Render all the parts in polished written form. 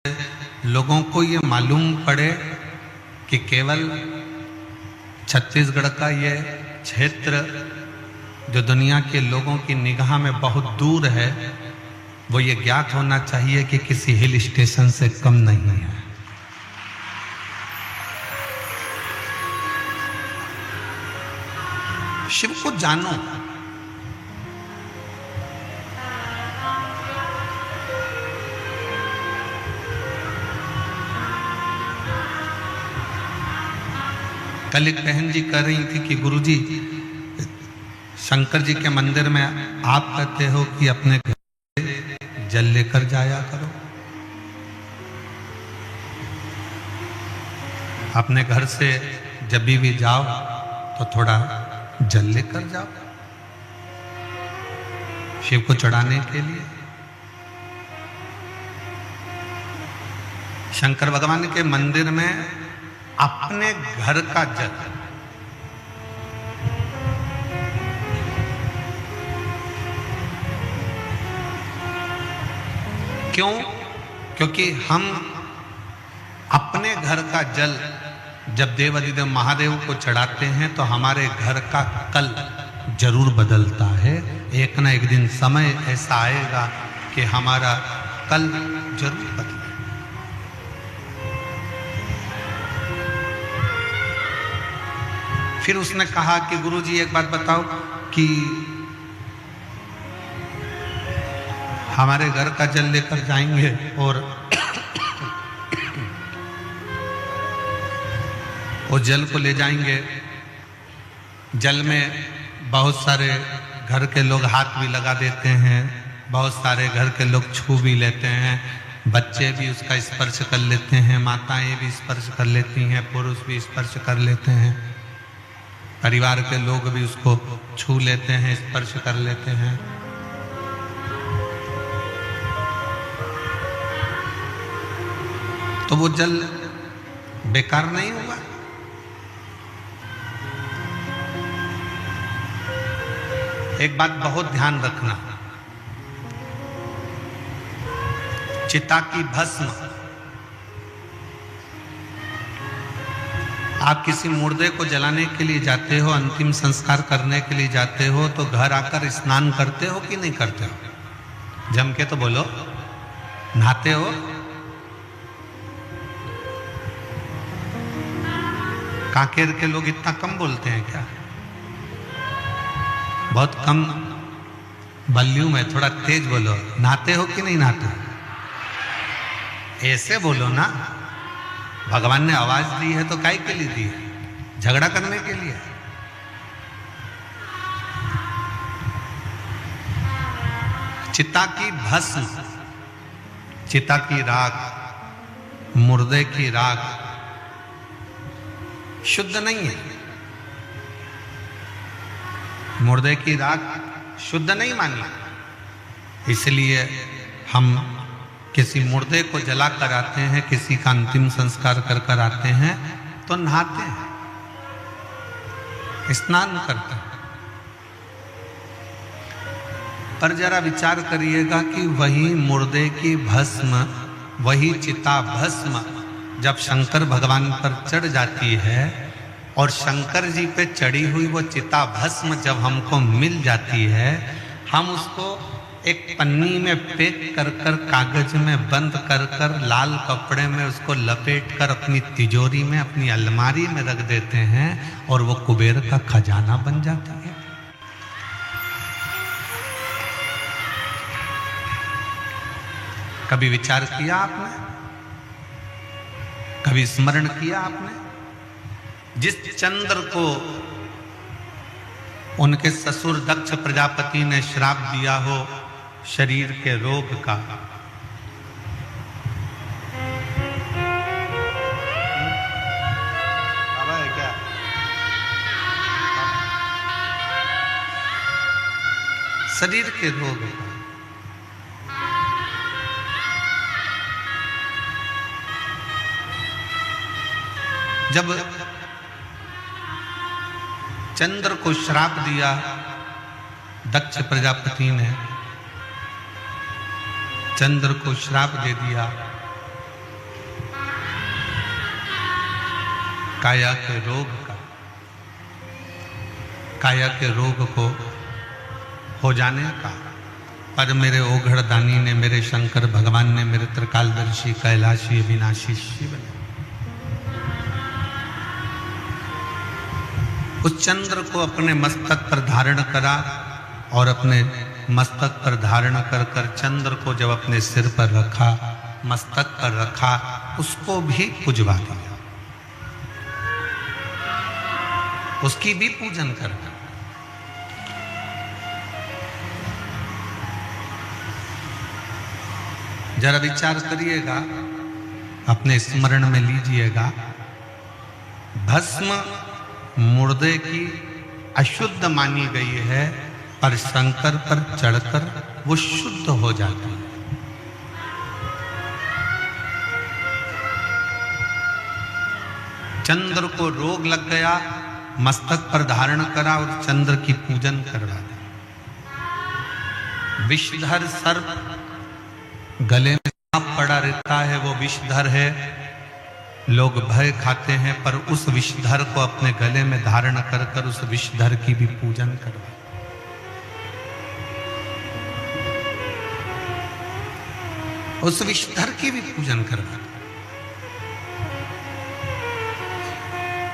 लोगों को ये मालूम पड़े कि केवल छत्तीसगढ़ का ये क्षेत्र जो दुनिया के लोगों की निगाह में बहुत दूर है, वो ये ज्ञात होना चाहिए कि किसी हिल स्टेशन से कम नहीं है। शिव को जानो। कल एक बहन जी कह रही थी कि गुरुजी, शंकर जी के मंदिर में आप कहते हो कि अपने घर से जल लेकर जाया करो। अपने घर से जब भी जाओ तो थोड़ा जल लेकर जाओ शिव को चढ़ाने के लिए। शंकर भगवान के मंदिर में अपने घर का जल, क्यों? क्योंकि हम अपने घर का जल जब देवाधिदेव महादेव को चढ़ाते हैं तो हमारे घर का कल जरूर बदलता है। एक ना एक दिन समय ऐसा आएगा कि हमारा कल जरूर बदलेगा। फिर उसने कहा कि गुरुजी एक बात बताओ कि हमारे घर का जल लेकर जाएंगे और वो जल को ले जाएंगे, जल में बहुत सारे घर के लोग हाथ भी लगा देते हैं, बहुत सारे घर के लोग छू भी लेते हैं, बच्चे भी उसका स्पर्श कर लेते हैं, माताएं भी स्पर्श कर लेती हैं, पुरुष भी स्पर्श कर लेते हैं, परिवार के लोग भी उसको छू लेते हैं, स्पर्श कर लेते हैं। तो वो जल बेकार नहीं हुआ। एक बात बहुत ध्यान रखना, चिता की भस्म, आप किसी मुर्दे को जलाने के लिए जाते हो, अंतिम संस्कार करने के लिए जाते हो, तो घर आकर स्नान करते हो कि नहीं करते हो? जम के तो बोलो, नहाते हो? कांकेर के लोग इतना कम बोलते हैं क्या? बहुत कम वॉल्यूम है, थोड़ा तेज बोलो। नहाते हो कि नहीं नहाते? ऐसे बोलो ना, भगवान ने आवाज दी है तो काहे के लिए दी है? झगड़ा करने के लिए? चिता की भस्म, चिता की राख, मुर्दे की राख शुद्ध नहीं है। मुर्दे की राख शुद्ध नहीं मानी, इसलिए हम किसी मुर्दे को जला कर आते हैं, किसी का अंतिम संस्कार कर कर आते हैं तो नहाते हैं, स्नान करते हैं। पर जरा विचार करिएगा कि वही मुर्दे की भस्म, वही चिता भस्म जब शंकर भगवान पर चढ़ जाती है और शंकर जी पे चढ़ी हुई वो चिता भस्म जब हमको मिल जाती है, हम उसको एक पन्नी में पैक कर कर, कागज में बंद कर कर, लाल कपड़े में उसको लपेट कर अपनी तिजोरी में, अपनी अलमारी में रख देते हैं और वो कुबेर का खजाना बन जाता है। कभी विचार किया आपने? कभी स्मरण किया आपने? जिस चंद्र को उनके ससुर दक्ष प्रजापति ने श्राप दिया हो शरीर के रोग का, क्या? शरीर के रोग का, जब चंद्र को श्राप दिया दक्ष प्रजापति ने, चंद्र को श्राप दे दिया काया के रोग का, काया के रोग को हो जाने का। पर मेरे ओघड़दानी ने, मेरे शंकर भगवान ने, मेरे त्रिकालदर्शी कैलाशी अविनाशी शिव ने उस चंद्र को अपने मस्तक पर धारण करा और अपने मस्तक पर धारण कर कर चंद्र को जब अपने सिर पर रखा, मस्तक पर रखा, उसको भी पुजवा दिया, उसकी भी पूजन कर। जरा विचार करिएगा, अपने स्मरण में लीजिएगा, भस्म मुर्दे की अशुद्ध मानी गई है, पर शंकर पर चढ़कर वो शुद्ध हो जाती है। चंद्र को रोग लग गया, मस्तक पर धारण करा और चंद्र की पूजन करवा दी। विषधर सर्प, गले में सांप पड़ा रहता है, वो विषधर है, लोग भय खाते हैं, पर उस विषधर को अपने गले में धारण कर कर उस विषधर की भी पूजन करवा। उस विषधर की भी पूजन करवा।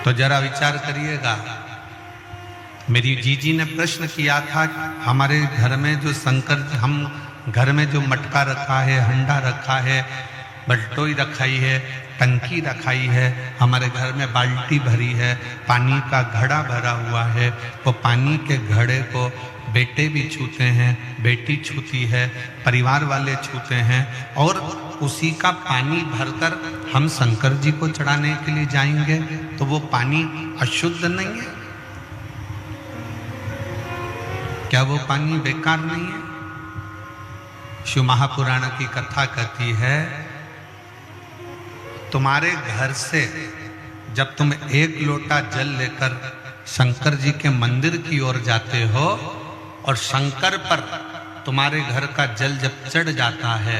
तो जरा विचार करिएगा, मेरी जीजी ने प्रश्न किया था, हमारे घर में जो शंकर, हम घर में जो मटका रखा है, हंडा रखा है, बल्टोई रखाई है, टंकी रखाई है, हमारे घर में बाल्टी भरी है, पानी का घड़ा भरा हुआ है, वो पानी के घड़े को बेटे भी छूते हैं, बेटी छूती है, परिवार वाले छूते हैं, और उसी का पानी भरकर हम शंकर जी को चढ़ाने के लिए जाएंगे, तो वो पानी अशुद्ध नहीं है? क्या वो पानी बेकार नहीं है? शिव महापुराण की कथा कहती है, तुम्हारे घर से जब तुम एक लोटा जल लेकर शंकर जी के मंदिर की ओर जाते हो और शंकर पर तुम्हारे घर का जल जब चढ़ जाता है,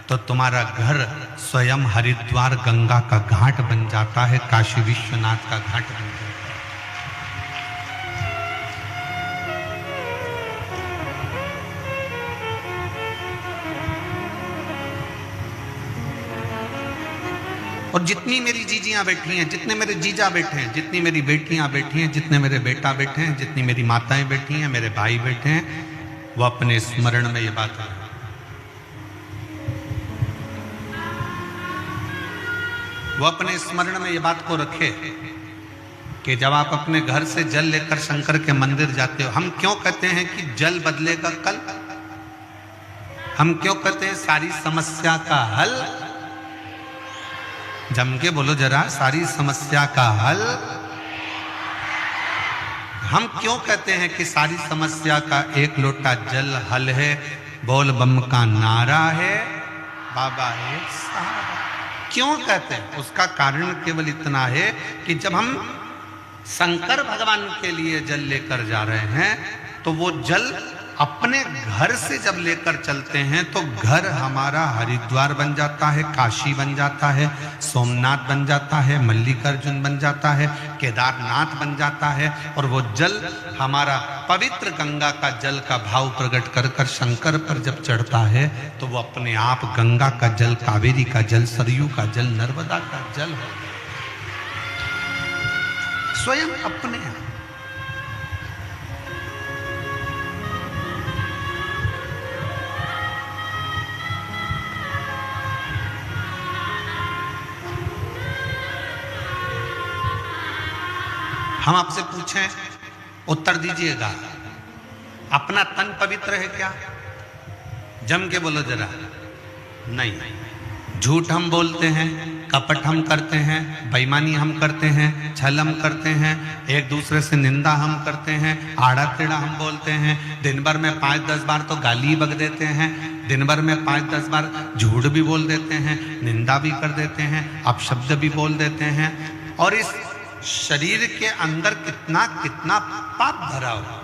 तो तुम्हारा घर स्वयं हरिद्वार गंगा का घाट बन जाता है, काशी विश्वनाथ का घाट बन जाता है। और जितनी मेरी जीजियां बैठी हैं, जितने मेरे जीजा बैठे हैं, जितनी मेरी बेटियां बैठी हैं, जितने मेरे बेटा बैठे हैं, जितनी मेरी माताएं बैठी हैं, मेरे भाई बैठे हैं, वो अपने स्मरण में ये बात है। वो अपने स्मरण में ये बात को रखे कि जब आप अपने घर से जल लेकर शंकर के मंदिर जाते हो, हम क्यों कहते हैं कि जल बदलेगा कल? हम क्यों कहते हैं सारी समस्या का हल? जम के बोलो जरा, सारी समस्या का हल। हम क्यों कहते हैं कि सारी समस्या का एक लोटा जल हल है? बोल बम का नारा है, बाबा है सहारा। क्यों कहते हैं? उसका कारण केवल इतना है कि जब हम शंकर भगवान के लिए जल लेकर जा रहे हैं, तो वो जल अपने घर से जब लेकर चलते हैं, तो घर हमारा हरिद्वार बन जाता है, काशी बन जाता है, सोमनाथ बन जाता है, मल्लिकार्जुन बन जाता है, केदारनाथ बन जाता है, और वो जल हमारा पवित्र गंगा का जल का भाव प्रकट कर कर शंकर पर जब चढ़ता है, तो वो अपने आप गंगा का जल, कावेरी का जल, सरयू का जल, नर्मदा का जल हो स्वयं अपने आप। हम आपसे पूछें, उत्तर दीजिएगा, अपना तन पवित्र है क्या? जम के बोलो जरा। नहीं। झूठ हम बोलते हैं, कपट हम करते हैं, बेईमानी हम करते हैं, छल हम करते हैं, एक दूसरे से निंदा हम करते हैं, आड़ा टेढ़ा हम बोलते हैं, दिन भर में 5-10 बार तो गाली बक देते हैं, दिन भर में 5-10 बार झूठ भी बोल देते हैं, निंदा भी कर देते हैं, अपशब्द भी बोल देते हैं, और इस शरीर के अंदर कितना कितना पाप भरा हो।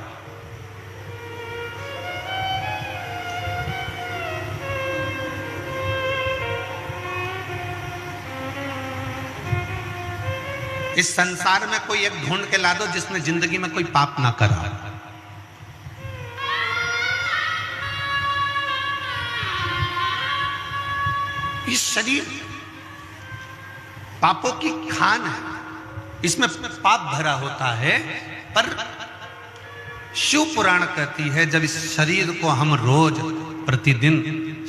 इस संसार में कोई एक ढूंढ के ला दो जिसने जिंदगी में कोई पाप ना करा। इस शरीर पापों की खान है, इसमें पाप भरा होता है। पर शिव पुराण कहती है जब इस शरीर को हम रोज प्रतिदिन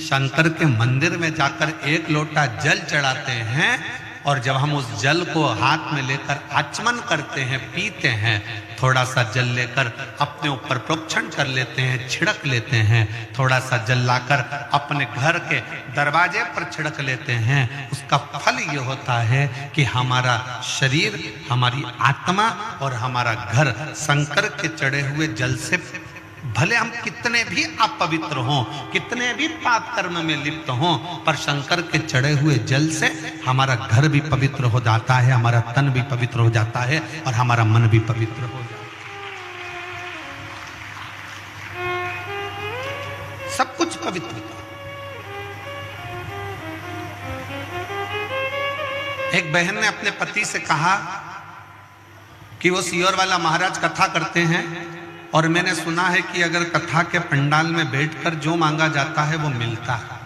शंकर के मंदिर में जाकर एक लोटा जल चढ़ाते हैं और जब हम उस जल को हाथ में लेकर आचमन करते हैं, पीते हैं, थोड़ा सा जल लेकर अपने ऊपर प्रोक्षण कर लेते हैं, छिड़क लेते हैं, थोड़ा सा जल लाकर अपने घर के दरवाजे पर छिड़क लेते हैं, उसका फल ये होता है कि हमारा शरीर, हमारी आत्मा और हमारा घर शंकर के चढ़े हुए जल से, भले हम कितने भी अपवित्र हों, कितने भी पाप कर्म में लिप्त हों, पर शंकर के चढ़े हुए जल से हमारा घर भी पवित्र हो जाता है, हमारा तन भी पवित्र हो जाता है और हमारा मन भी पवित्र हो जाता है। सब कुछ पवित्र। एक बहन ने अपने पति से कहा कि वो सियोर वाला महाराज कथा करते हैं और मैंने सुना है कि अगर कथा के पंडाल में बैठकर जो मांगा जाता है वो मिलता है।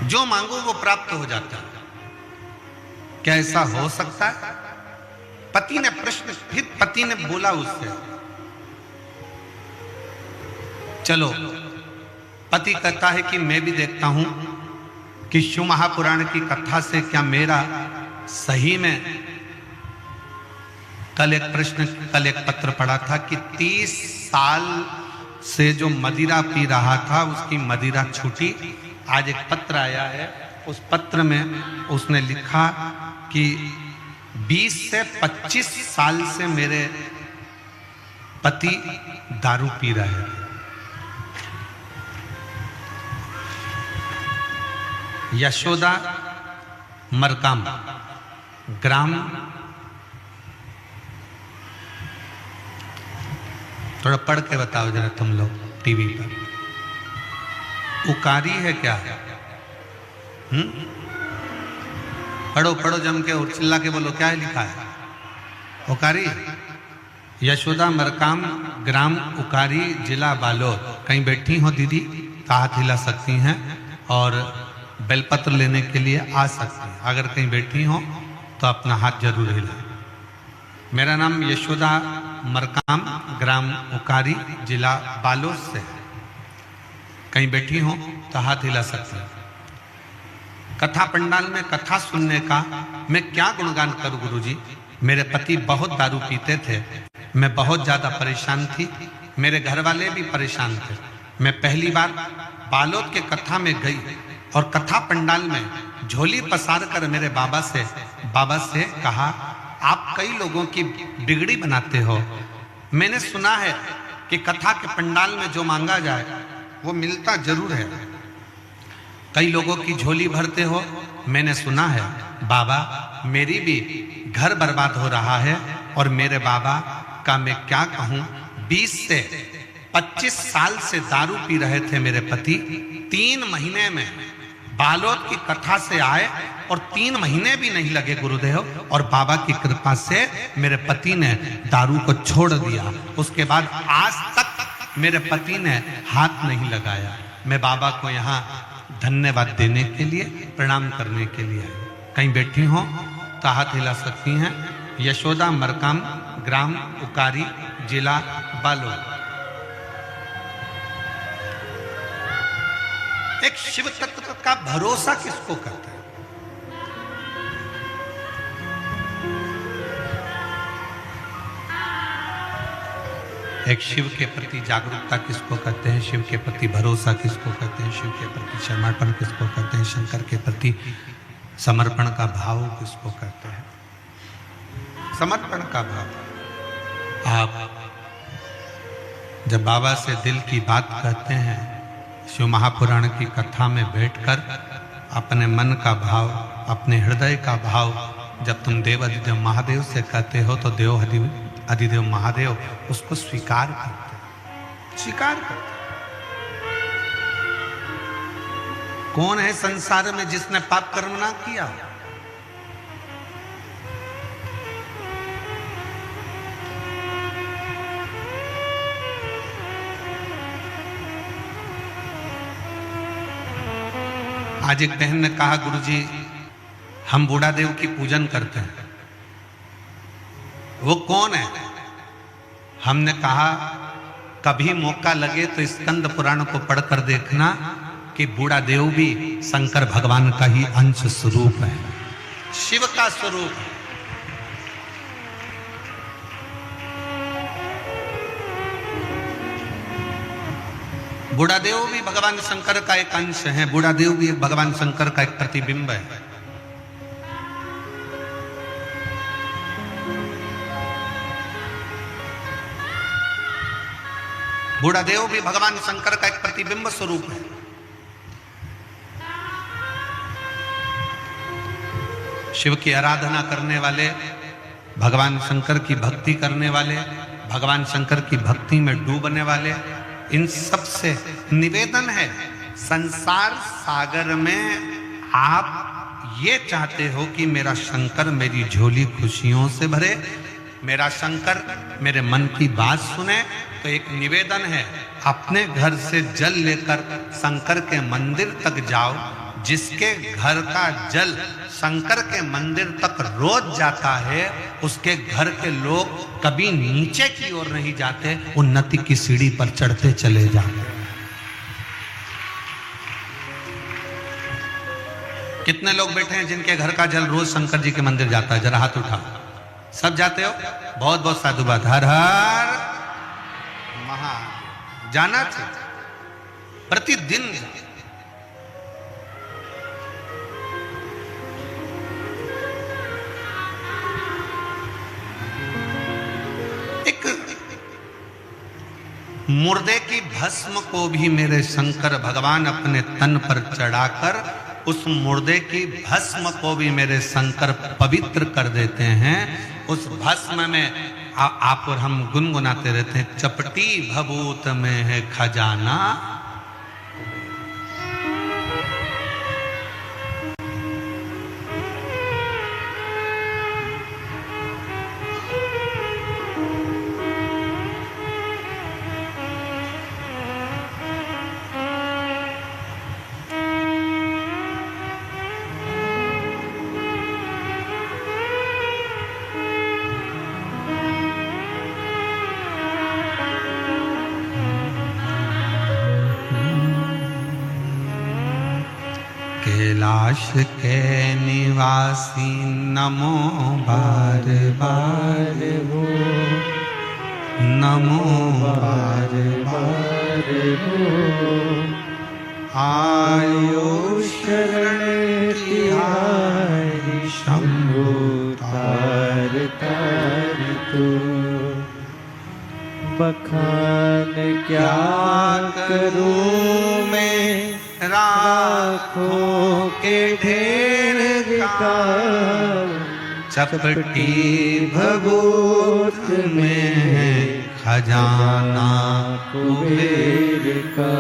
जो मांगो वो प्राप्त हो जाता है। क्या ऐसा हो सकता है? पति ने प्रश्न, फिर पति ने बोला उससे, चलो। पति कहता है कि मैं भी देखता हूं कि शिव महापुराण की कथा से क्या मेरा सही में, कल एक पत्र पढ़ा था कि 30 साल से जो मदिरा पी रहा था उसकी मदिरा छूटी। आज एक पत्र आया है, उस पत्र में उसने लिखा कि 20 से 25 साल से मेरे पति दारू पी रहे हैं। यशोदा मरकाम, ग्राम, थोड़ा पढ़ के बताओ जरा तुम लोग टीवी पर। उकारी है क्या? पढ़ो पढ़ो जम के और चिल्ला के बोलो, क्या है लिखा है? उकारी। यशोदा मरकाम, ग्राम उकारी, जिला बालोद। कहीं बैठी हो दीदी तो हाथ हिला सकती हैं और बेलपत्र लेने के लिए आ सकती हैं। अगर कहीं बैठी हो तो अपना हाथ जरूर हिलाएं। मेरा नाम यशोदा मरकाम, ग्राम उकारी, जिला बालोद से है। कहीं बैठी हो तो हाथ हिला सकते हैं। कथा पंडाल में कथा सुनने का मैं क्या गुणगान करूं गुरुजी। मेरे पति बहुत दारू पीते थे, मैं बहुत ज्यादा परेशान थी, मेरे घर वाले भी परेशान थे। मैं पहली बार बालोद के कथा में गई और कथा पंडाल में झोली पसार कर मेरे बाबा से कहा, आप कई लोगों की बिगड़ी बनाते हो। मैंने सुना है कि कथा के पंडाल में जो मांगा जाए वो मिलता जरूर है। कई लोगों की झोली भरते हो। मैंने सुना है बाबा मेरी भी घर बर्बाद हो रहा है और मेरे बाबा का मैं क्या कहूँ, 20 से 25 साल से दारू पी रहे थे मेरे पति। 3 महीने में बालोद की कथा से आए और 3 महीने भी नहीं लगे गुरुदेव, और बाबा की कृपा से मेरे पति ने दारू को छोड़ दिया। उसके बाद आज तक मेरे पति ने हाथ नहीं लगाया। मैं बाबा को यहाँ धन्यवाद देने के लिए, प्रणाम करने के लिए। कहीं बैठी हो तो हाथ हिला सकती हैं। यशोदा मरकाम, ग्राम उकारी, जिला बालोद। एक शिव तत्व का भरोसा किसको कहते हैं? एक शिव के प्रति जागरूकता किसको कहते हैं? शिव के प्रति भरोसा किसको कहते हैं? शिव के प्रति समर्पण किसको कहते हैं? शंकर के प्रति समर्पण का भाव किसको कहते हैं? समर्पण का भाव। आप जब बाबा से दिल की बात कहते हैं, शिव महापुराण की कथा में बैठकर अपने मन का भाव, अपने हृदय का भाव जब तुम देव अधिदेव महादेव से कहते हो तो देव अधिदेव महादेव उसको स्वीकार करते हैं। स्वीकार करते। कौन है संसार में जिसने पाप कर्म ना किया? आज एक बहन ने कहा, गुरुजी हम बूढ़ा देव की पूजन करते हैं, वो कौन है? हमने कहा कभी मौका लगे तो स्कंद पुराण को पढ़कर देखना कि बूढ़ा देव भी शंकर भगवान का ही अंश स्वरूप है, शिव का स्वरूप है। बूढ़ा देव भी भगवान शंकर का एक अंश है, बूढ़ा देव भी भगवान शंकर का एक प्रतिबिंब है। बूढ़ा देव भी भगवान शंकर का एक प्रतिबिंब स्वरूप है। शिव की आराधना करने वाले, भगवान शंकर की भक्ति करने वाले, भगवान शंकर की भक्ति में डूबने वाले, इन सब से निवेदन है, संसार सागर में आप ये चाहते हो कि मेरा शंकर मेरी झोली खुशियों से भरे, मेरा शंकर मेरे मन की बात सुने, तो एक निवेदन है, अपने घर से जल लेकर शंकर के मंदिर तक जाओ। जिसके घर का जल शंकर के मंदिर तक रोज जाता है, उसके घर के लोग कभी नीचे की ओर नहीं जाते, उन्नति की सीढ़ी पर चढ़ते चले जाते। कितने लोग बैठे हैं जिनके घर का जल रोज शंकर जी के मंदिर जाता है? जरा हाथ उठा। सब जाते हो? बहुत बहुत साधुवाद। हर हर महा जाना चाहिए, प्रतिदिन। एक मुर्दे की भस्म को भी मेरे शंकर भगवान अपने तन पर चढ़ाकर उस मुर्दे की भस्म को भी मेरे शंकर पवित्र कर देते हैं। उस भस्म में आप और हम गुनगुनाते रहते हैं, चपटी भभूत में है खजाना। कैलाश के निवासी नमो बार बार हो, नमो बार बार हो। आयो शरण तिहारी शंभु तार तार तू। बखान क्या करूं मैं राखों के ढेर का, चपटी भभूत में है खजाना कुबेर का।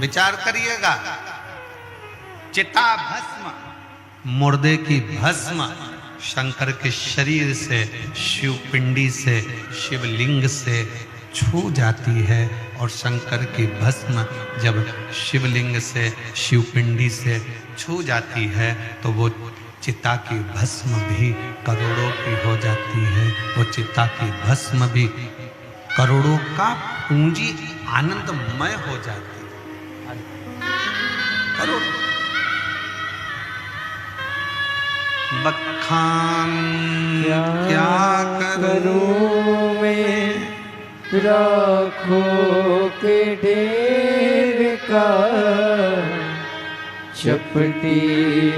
विचार करिएगा, चिता भस्म, मुर्दे की भस्म शंकर के शरीर से, शिव पिंडी से, शिवलिंग से छू जाती है, और शंकर की भस्म जब शिवलिंग से, शिवपिंडी से छू जाती है तो वो चिता की भस्म भी करोड़ों की हो जाती है। वो चिता की भस्म भी करोड़ों का पूंजी आनंदमय हो जाती है। करोड़ों। बखान क्या करूं मैं राखों के ढेर का, चपटी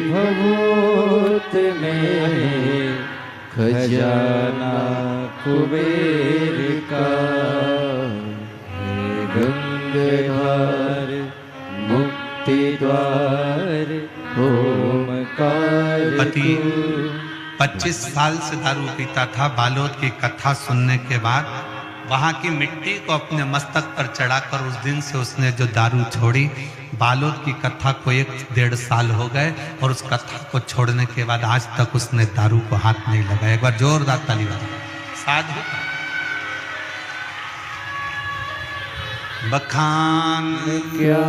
भभूत में खजाना कुबेर का। गंगाधार मुक्ति द्वार ओमकार। पति 25 साल से दारू पीता था। बालोद की कथा सुनने के बाद वहां की मिट्टी को अपने मस्तक पर चढ़ाकर उस दिन से उसने जो दारू छोड़ी। बालोद की कथा को 1-1.5 साल हो गए और उस कथा को छोड़ने के बाद आज तक उसने दारू को हाथ नहीं लगाया। एक बार जोरदार ताली बजाओ। साधु बखान क्या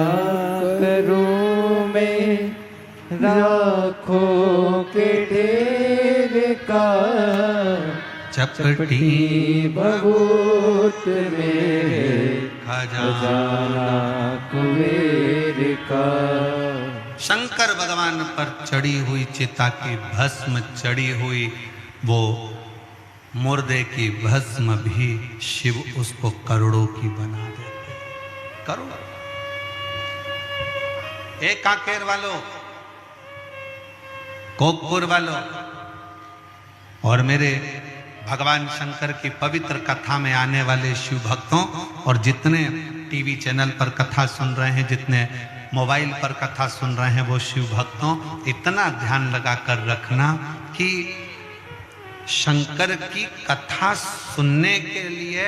करूं मैं राखों के ढेर का, चपटी बहुत मेरे खजाना कुबेर का। शंकर भगवान पर चढ़ी हुई चिता की भस्म चढ़ी हुई वो मुर्दे की भस्म भी शिव उसको करोड़ों की बना देते। करोड़। एक कांकेर वालों, कोकपुर वालों और मेरे भगवान शंकर की पवित्र कथा में आने वाले शिव भक्तों और जितने टीवी चैनल पर कथा सुन रहे हैं, जितने मोबाइल पर कथा सुन रहे हैं, वो शिव भक्तों इतना ध्यान लगा कर रखना कि शंकर की कथा सुनने के लिए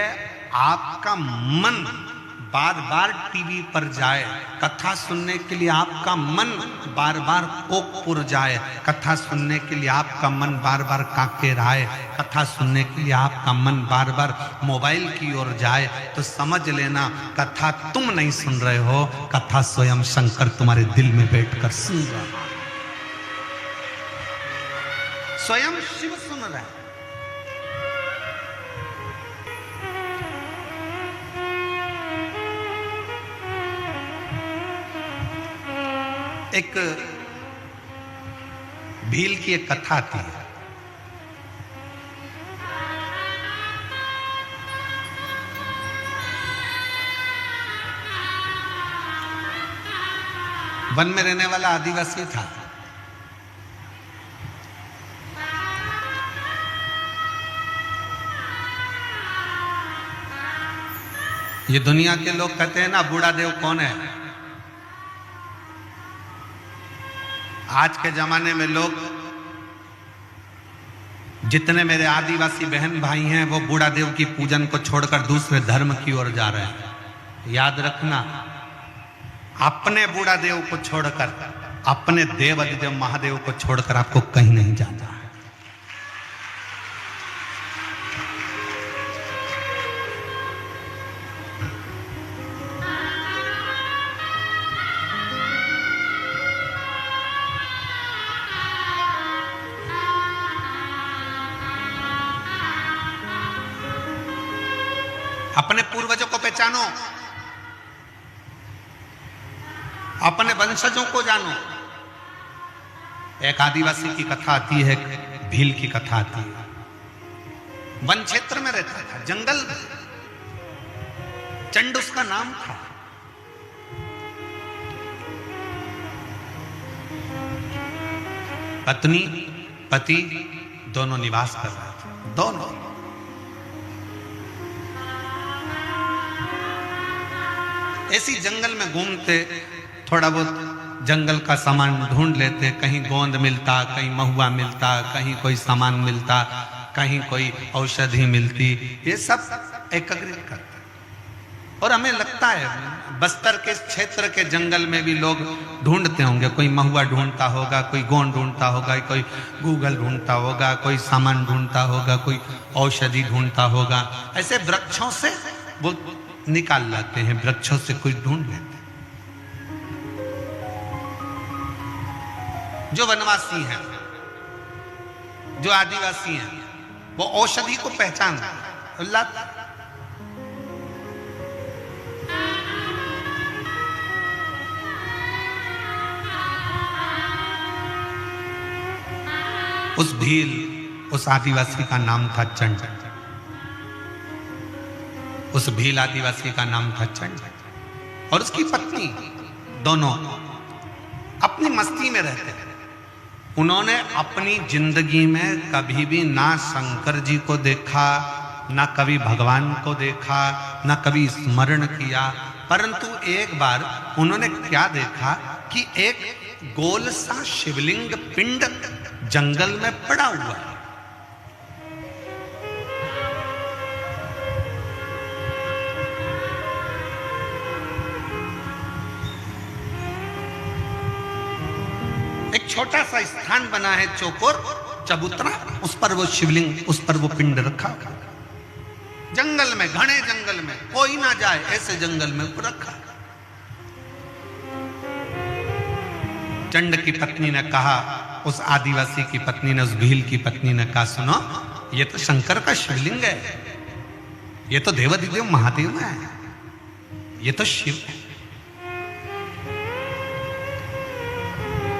आपका मन बार बार टीवी पर जाए, कथा सुनने के लिए आपका मन बार बार कोकपुर जाए, कथा सुनने के लिए आपका मन बार बार कांकेर आए, कथा सुनने के लिए आपका मन बार बार मोबाइल की ओर जाए, तो समझ लेना कथा तुम नहीं सुन रहे हो, कथा स्वयं शंकर तुम्हारे दिल में बैठकर सुन रहा है। स्वयं शिव सुन रहे हैं। एक भील की एक कथा थी। वन में रहने वाला आदिवासी था। ये दुनिया के लोग कहते हैं ना, बूढ़ा देव कौन है। आज के जमाने में लोग, जितने मेरे आदिवासी बहन भाई हैं, वो बूढ़ा देव की पूजन को छोड़कर दूसरे धर्म की ओर जा रहे हैं। याद रखना, अपने बूढ़ा देव को छोड़कर, अपने देव अधिदेव महादेव को छोड़कर आपको कहीं नहीं जाना है। अपने पूर्वजों को पहचानो, अपने वंशजों को जानो। एक आदिवासी की कथा आती है, भील की कथा आती है। वन क्षेत्र में रहता था, जंगल में। चंड उसका नाम था। पत्नी पति दोनों निवास कर रहे थे, दोनों। ऐसी जंगल में घूमते, थोड़ा बहुत जंगल का सामान ढूंढ लेते। कहीं गोंद मिलता, कहीं महुआ मिलता, कहीं कोई सामान मिलता, कहीं कोई औषधि मिलती। ये सब एकत्रित करते। और हमें लगता है बस्तर के क्षेत्र के जंगल में भी लोग ढूंढते होंगे। कोई महुआ ढूंढता होगा, कोई गोंद ढूंढता होगा, कोई गूगल ढूंढता होगा, कोई सामान ढूंढता होगा, कोई औषधि ढूंढता होगा। ऐसे वृक्षों से वो निकाल लाते हैं, वृक्षों से कुछ ढूंढ लेते हैं। जो वनवासी हैं, जो आदिवासी हैं, वो औषधि को पहचानते हैं। अल्लाह उस भील, उस आदिवासी का नाम था चंड। उस भील आदिवासी का नाम था चंड। और उसकी पत्नी, दोनों अपनी मस्ती में रहते थे। उन्होंने अपनी जिंदगी में कभी भी ना शंकर जी को देखा, ना कभी भगवान को देखा, ना कभी स्मरण किया। परंतु एक बार उन्होंने क्या देखा कि एक गोल सा शिवलिंग पिंड जंगल में पड़ा हुआ है। छोटा सा स्थान बना है चौकोर, चबूतरा, उस पर वो शिवलिंग, उस पर वो पिंड रखा, जंगल में, घने जंगल में, कोई ना जाए ऐसे जंगल में वो रखा। चंड की पत्नी ने कहा, उस आदिवासी की पत्नी ने, उस भील की पत्नी ने कहा, सुनो, ये तो शंकर का शिवलिंग है, ये तो देवाधिदेव महादेव है, ये तो शिव है।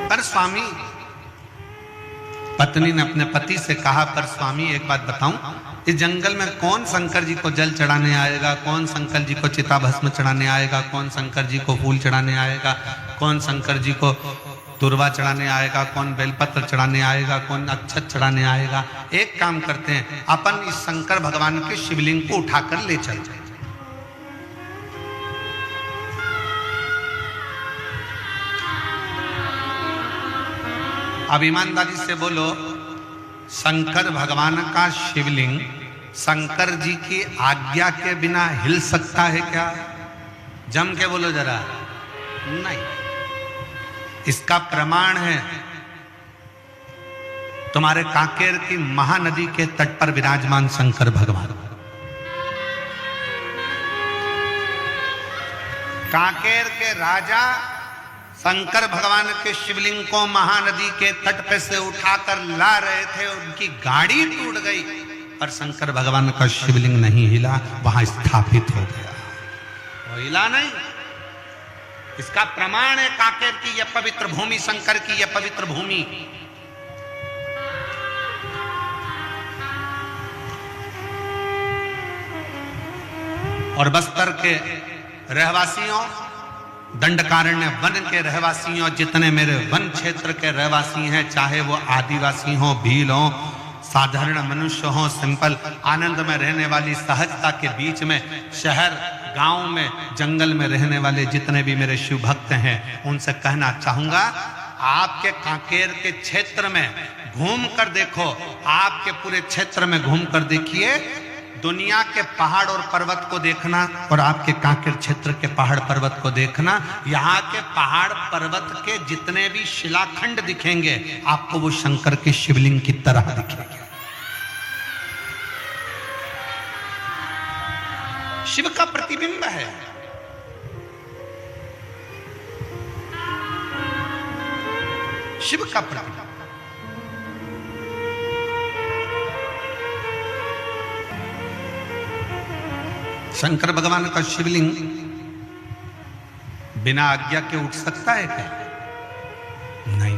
पर स्वामी, पत्नी ने अपने पति से कहा, पर स्वामी एक बात बताऊं, इस जंगल में कौन शंकर जी को जल चढ़ाने आएगा, कौन शंकर जी को चिता भस्म चढ़ाने आएगा, कौन शंकर जी को फूल चढ़ाने आएगा, कौन शंकर जी को दुर्वा चढ़ाने आएगा, कौन बेलपत्र चढ़ाने आएगा, कौन अक्षत चढ़ाने आएगा। एक काम करते हैं, अपन इस शंकर भगवान के शिवलिंग को उठाकर ले चल जाए। अब ईमानदारी से बोलो, शंकर भगवान का शिवलिंग शंकर जी की आज्ञा के बिना हिल सकता है क्या? जम के बोलो जरा। नहीं। इसका प्रमाण है तुम्हारे कांकेर की महानदी के तट पर विराजमान शंकर भगवान। कांकेर के राजा शंकर भगवान के शिवलिंग को महानदी के तट पे से उठाकर ला रहे थे, उनकी गाड़ी टूट गई और शंकर भगवान का शिवलिंग नहीं हिला, वहां स्थापित हो गया, वो हिला नहीं। इसका प्रमाण है कांकेर की यह पवित्र भूमि, शंकर की यह पवित्र भूमि। और बस्तर के रहवासियों, दंडकारण्य वन के रहवासियों, जितने मेरे वन क्षेत्र के रहवासी हैं, चाहे वो आदिवासी हो, भील हो, साधारण मनुष्य हो, सिंपल आनंद में रहने वाली सहजता के बीच में, शहर गांव में, जंगल में रहने वाले जितने भी मेरे शिव भक्त हैं, उनसे कहना चाहूंगा, आपके कांकेर के क्षेत्र में घूम कर देखो, आपके पूरे क्षेत्र में घूम कर देखिए, दुनिया के पहाड़ और पर्वत को देखना और आपके कांकेर क्षेत्र के पहाड़ पर्वत को देखना, यहाँ के पहाड़ पर्वत के जितने भी शिलाखंड दिखेंगे, आपको वो शंकर के शिवलिंग की तरह दिखेंगे। शिव का प्रतिबिंब है। शिव का प्रतिबिंब। शंकर भगवान का शिवलिंग बिना आज्ञा के उठ सकता है क्या? नहीं।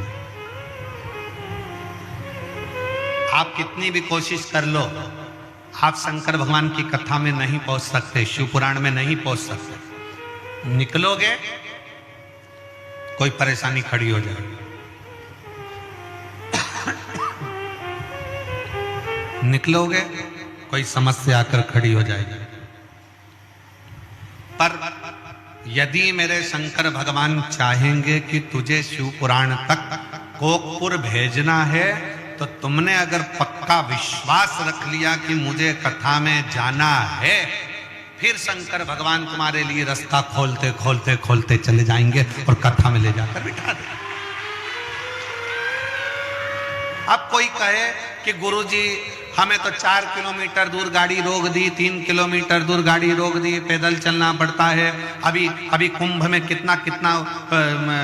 आप कितनी भी कोशिश कर लो, आप शंकर भगवान की कथा में नहीं पहुंच सकते, शिव पुराण में नहीं पहुंच सकते। निकलोगे कोई परेशानी खड़ी हो जाएगी, निकलोगे कोई समस्या आकर खड़ी हो जाएगी। पर यदि मेरे शंकर भगवान चाहेंगे कि तुझे शिव पुराण तक कोकपुर भेजना है, तो तुमने अगर पक्का विश्वास रख लिया कि मुझे कथा में जाना है, फिर शंकर भगवान तुम्हारे लिए रास्ता खोलते खोलते खोलते चले जाएंगे और कथा में ले जाकर बिठा देंगे। अब कोई कहे कि गुरुजी हमें तो 4 किलोमीटर दूर गाड़ी रोक दी, 3 किलोमीटर दूर गाड़ी रोक दी, पैदल चलना पड़ता है। अभी कुंभ में कितना कितना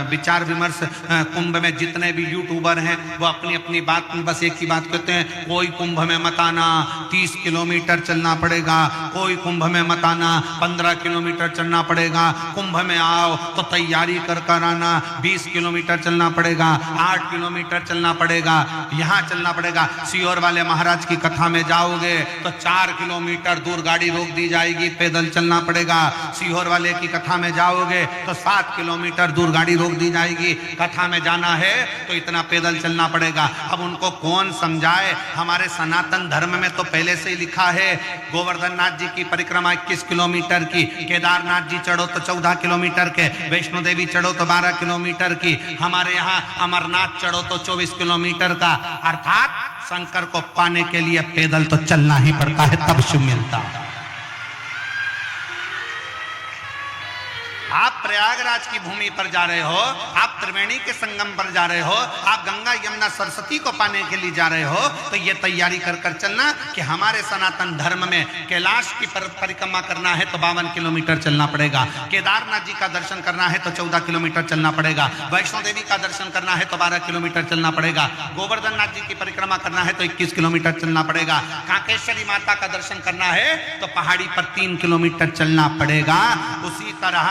विचार विमर्श, कुंभ में जितने भी यूट्यूबर हैं वो अपनी अपनी बात में बस एक ही बात कहते हैं, कोई कुंभ में मत आना, 30 किलोमीटर चलना पड़ेगा, कोई कुंभ में मत आना, 15 किलोमीटर चलना पड़ेगा, कुंभ में आओ तो तैयारी कर आना, 20 किलोमीटर चलना पड़ेगा, 8 किलोमीटर चलना पड़ेगा, यहाँ चलना पड़ेगा। सीहोर वाले महाराज की कथा में जाओगे तो 4 किलोमीटर दूर गाड़ी रोक दी जाएगी, पैदल चलना पड़ेगा। सीहोर वाले की कथा में जाओगे तो 7 किलोमीटर दूर गाड़ी रोक दी जाएगी, कथा में जाना है तो इतना पैदल चलना पड़ेगा। अब उनको कौन समझाए? हमारे सनातन धर्म में तो पहले से ही लिखा है, गोवर्धन नाथ जी की परिक्रमा 21 किलोमीटर की, केदारनाथ जी चढ़ो तो 14 किलोमीटर के, वैष्णो देवी चढ़ो तो 12 किलोमीटर की, हमारे यहाँ अमरनाथ चढ़ो तो 24 किलोमीटर का। अर्थात शंकर को पाने के लिए पैदल तो चलना ही पड़ता है, तब शिव मिलता है। आप प्रयागराज की भूमि पर जा रहे हो, आप त्रिवेणी के संगम पर जा रहे हो, आप गंगा यमुना सरस्वती को पाने के लिए जा रहे हो, तो ये तैयारी कर कर चलना कि हमारे सनातन धर्म में कैलाश की परिक्रमा करना है तो 52 किलोमीटर चलना पड़ेगा, केदारनाथ जी का दर्शन करना है तो 14 किलोमीटर चलना पड़ेगा, वैष्णो देवी का दर्शन करना है तो 12 किलोमीटर चलना पड़ेगा, गोवर्धन नाथ जी की परिक्रमा करना है तो 21 किलोमीटर चलना पड़ेगा, कांकेश्वरी माता का दर्शन करना है तो पहाड़ी पर 3 किलोमीटर चलना पड़ेगा। उसी तरह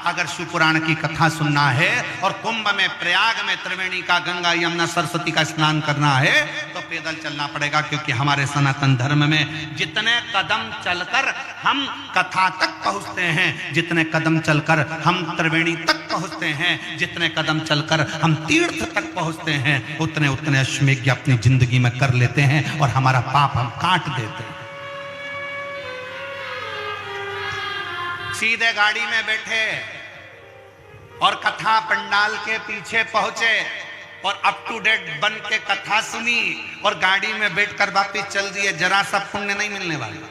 अगर शिवपुराण की कथा सुनना है और कुंभ में, प्रयाग में, त्रिवेणी का, गंगा यमुना सरस्वती का स्नान करना है तो पैदल चलना पड़ेगा, क्योंकि हमारे सनातन धर्म में जितने कदम चलकर हम कथा तक पहुंचते हैं, जितने कदम चलकर हम त्रिवेणी तक पहुंचते हैं, जितने कदम चलकर हम तीर्थ तक पहुंचते हैं, उतने उतने अश्वमेध अपनी जिंदगी में कर लेते हैं और हमारा पाप हम काट देते हैं। सीधे गाड़ी में बैठे और कथा पंडाल के पीछे पहुंचे और अप टू डेट बन के कथा सुनी और गाड़ी में बैठकर वापिस चल दिए, जरा सा पुण्य नहीं मिलने वाला।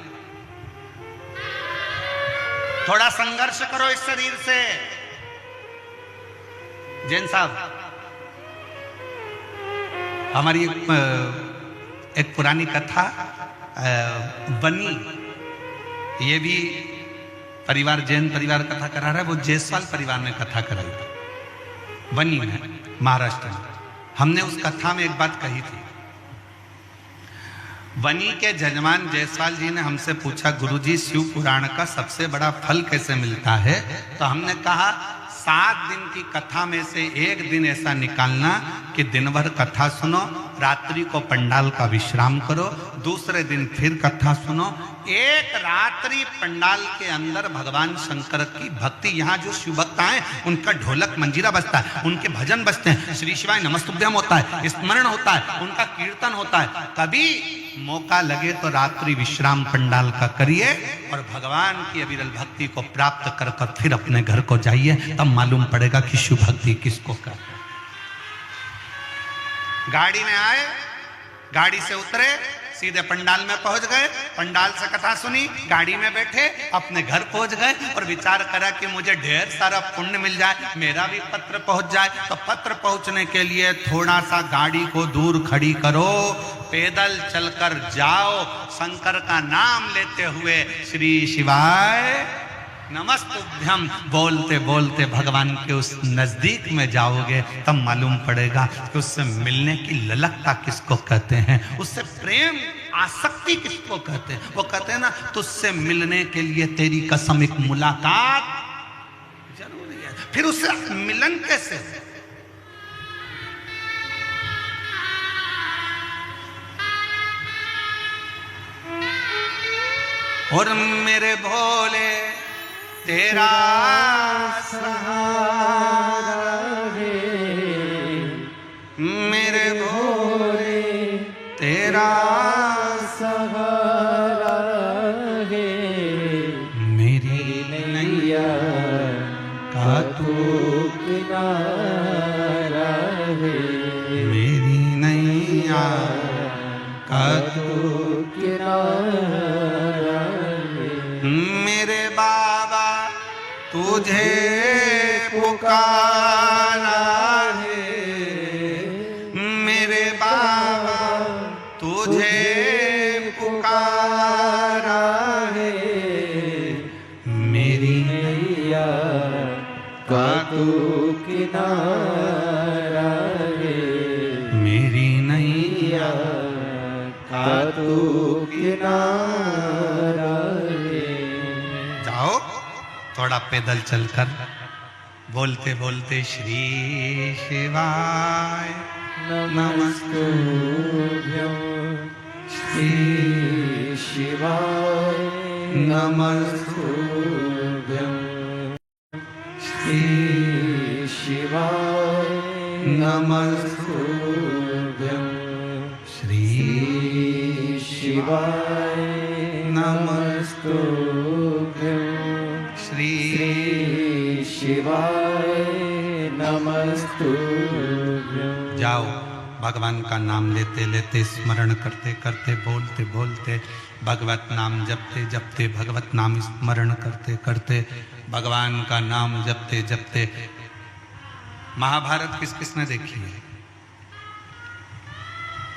थोड़ा संघर्ष करो इस शरीर से। जैन साहब, हमारी एक पुरानी कथा बनी, ये भी परिवार, जैन परिवार कथा करा रहा है, वो जायसवाल परिवार ने कथा कराई थी, बनी है महाराष्ट्र में। हमने उस कथा में एक बात कही थी। वनी के जजमान जायसवाल जी ने हमसे पूछा, गुरुजी शिव पुराण का सबसे बड़ा फल कैसे मिलता है? तो हमने कहा 7 दिन की कथा में से एक दिन ऐसा निकालना कि दिन भर कथा सुनो, रात्रि को पंडाल का विश्राम करो, दूसरे दिन फिर कथा सुनो, एक रात्रि पंडाल के अंदर भगवान शंकर की भक्ति, यहाँ जो शिव भक्त आए उनका ढोलक मंजीरा बजता है, उनके भजन बजते हैं, श्री शिवाय नमस्तुभ्यम होता है, स्मरण होता है, उनका कीर्तन होता है। कभी मौका लगे तो रात्रि विश्राम पंडाल का करिए और भगवान की अविरल भक्ति को प्राप्त कर कर फिर अपने घर को जाइए, तब मालूम पड़ेगा कि शिव भक्ति किसको कहते हैं। गाड़ी में आए, गाड़ी से उतरे, सीधे पंडाल में पहुंच गए, पंडाल से कथा सुनी, गाड़ी में बैठे, अपने घर पहुंच गए और विचार करा कि मुझे ढेर सारा पुण्य मिल जाए, मेरा भी पत्र पहुंच जाए। तो पत्र पहुंचने के लिए थोड़ा सा गाड़ी को दूर खड़ी करो, पैदल चलकर जाओ, शंकर का नाम लेते हुए श्री शिवाय नमस्तुभ्यम बोलते बोलते भगवान के उस नजदीक में जाओगे, तब मालूम पड़ेगा कि उससे मिलने की ललकता किसको कहते हैं, उससे प्रेम आसक्ति किसको कहते हैं। वो कहते हैं ना, तुझसे मिलने के लिए तेरी कसम एक मुलाकात जरूरी है। फिर उससे मिलन कैसे? और मेरे भोले तेरा सहारा है, मेरे भोले तेरा सहारा है, मेरी नैया का तू किनारा है, मेरी नैया का तू किनारा है, मेरे बाबा तुझे पुकारा है, मेरे बाबा तुझे पुकारा है, मेरी नैया का तू किनारा है, मेरी नैया का तू किनारा है। जाओ थोड़ा पैदल चलकर बोलते बोलते श्री शिवाय नमस्तुभ्यं श्री शिवाय नमस्तुभ्यं श्री शिवाय नमस्तुभ्यं श्री शिवाय नमस्तुभ्यं श्री शिवाय नमस्तुभ्यं। जाओ भगवान का नाम लेते लेते, स्मरण करते करते, बोलते बोलते, भगवत नाम जपते जपते, भगवत नाम स्मरण करते करते भगवान का नाम जपते जपते। महाभारत किस किसने देखी है?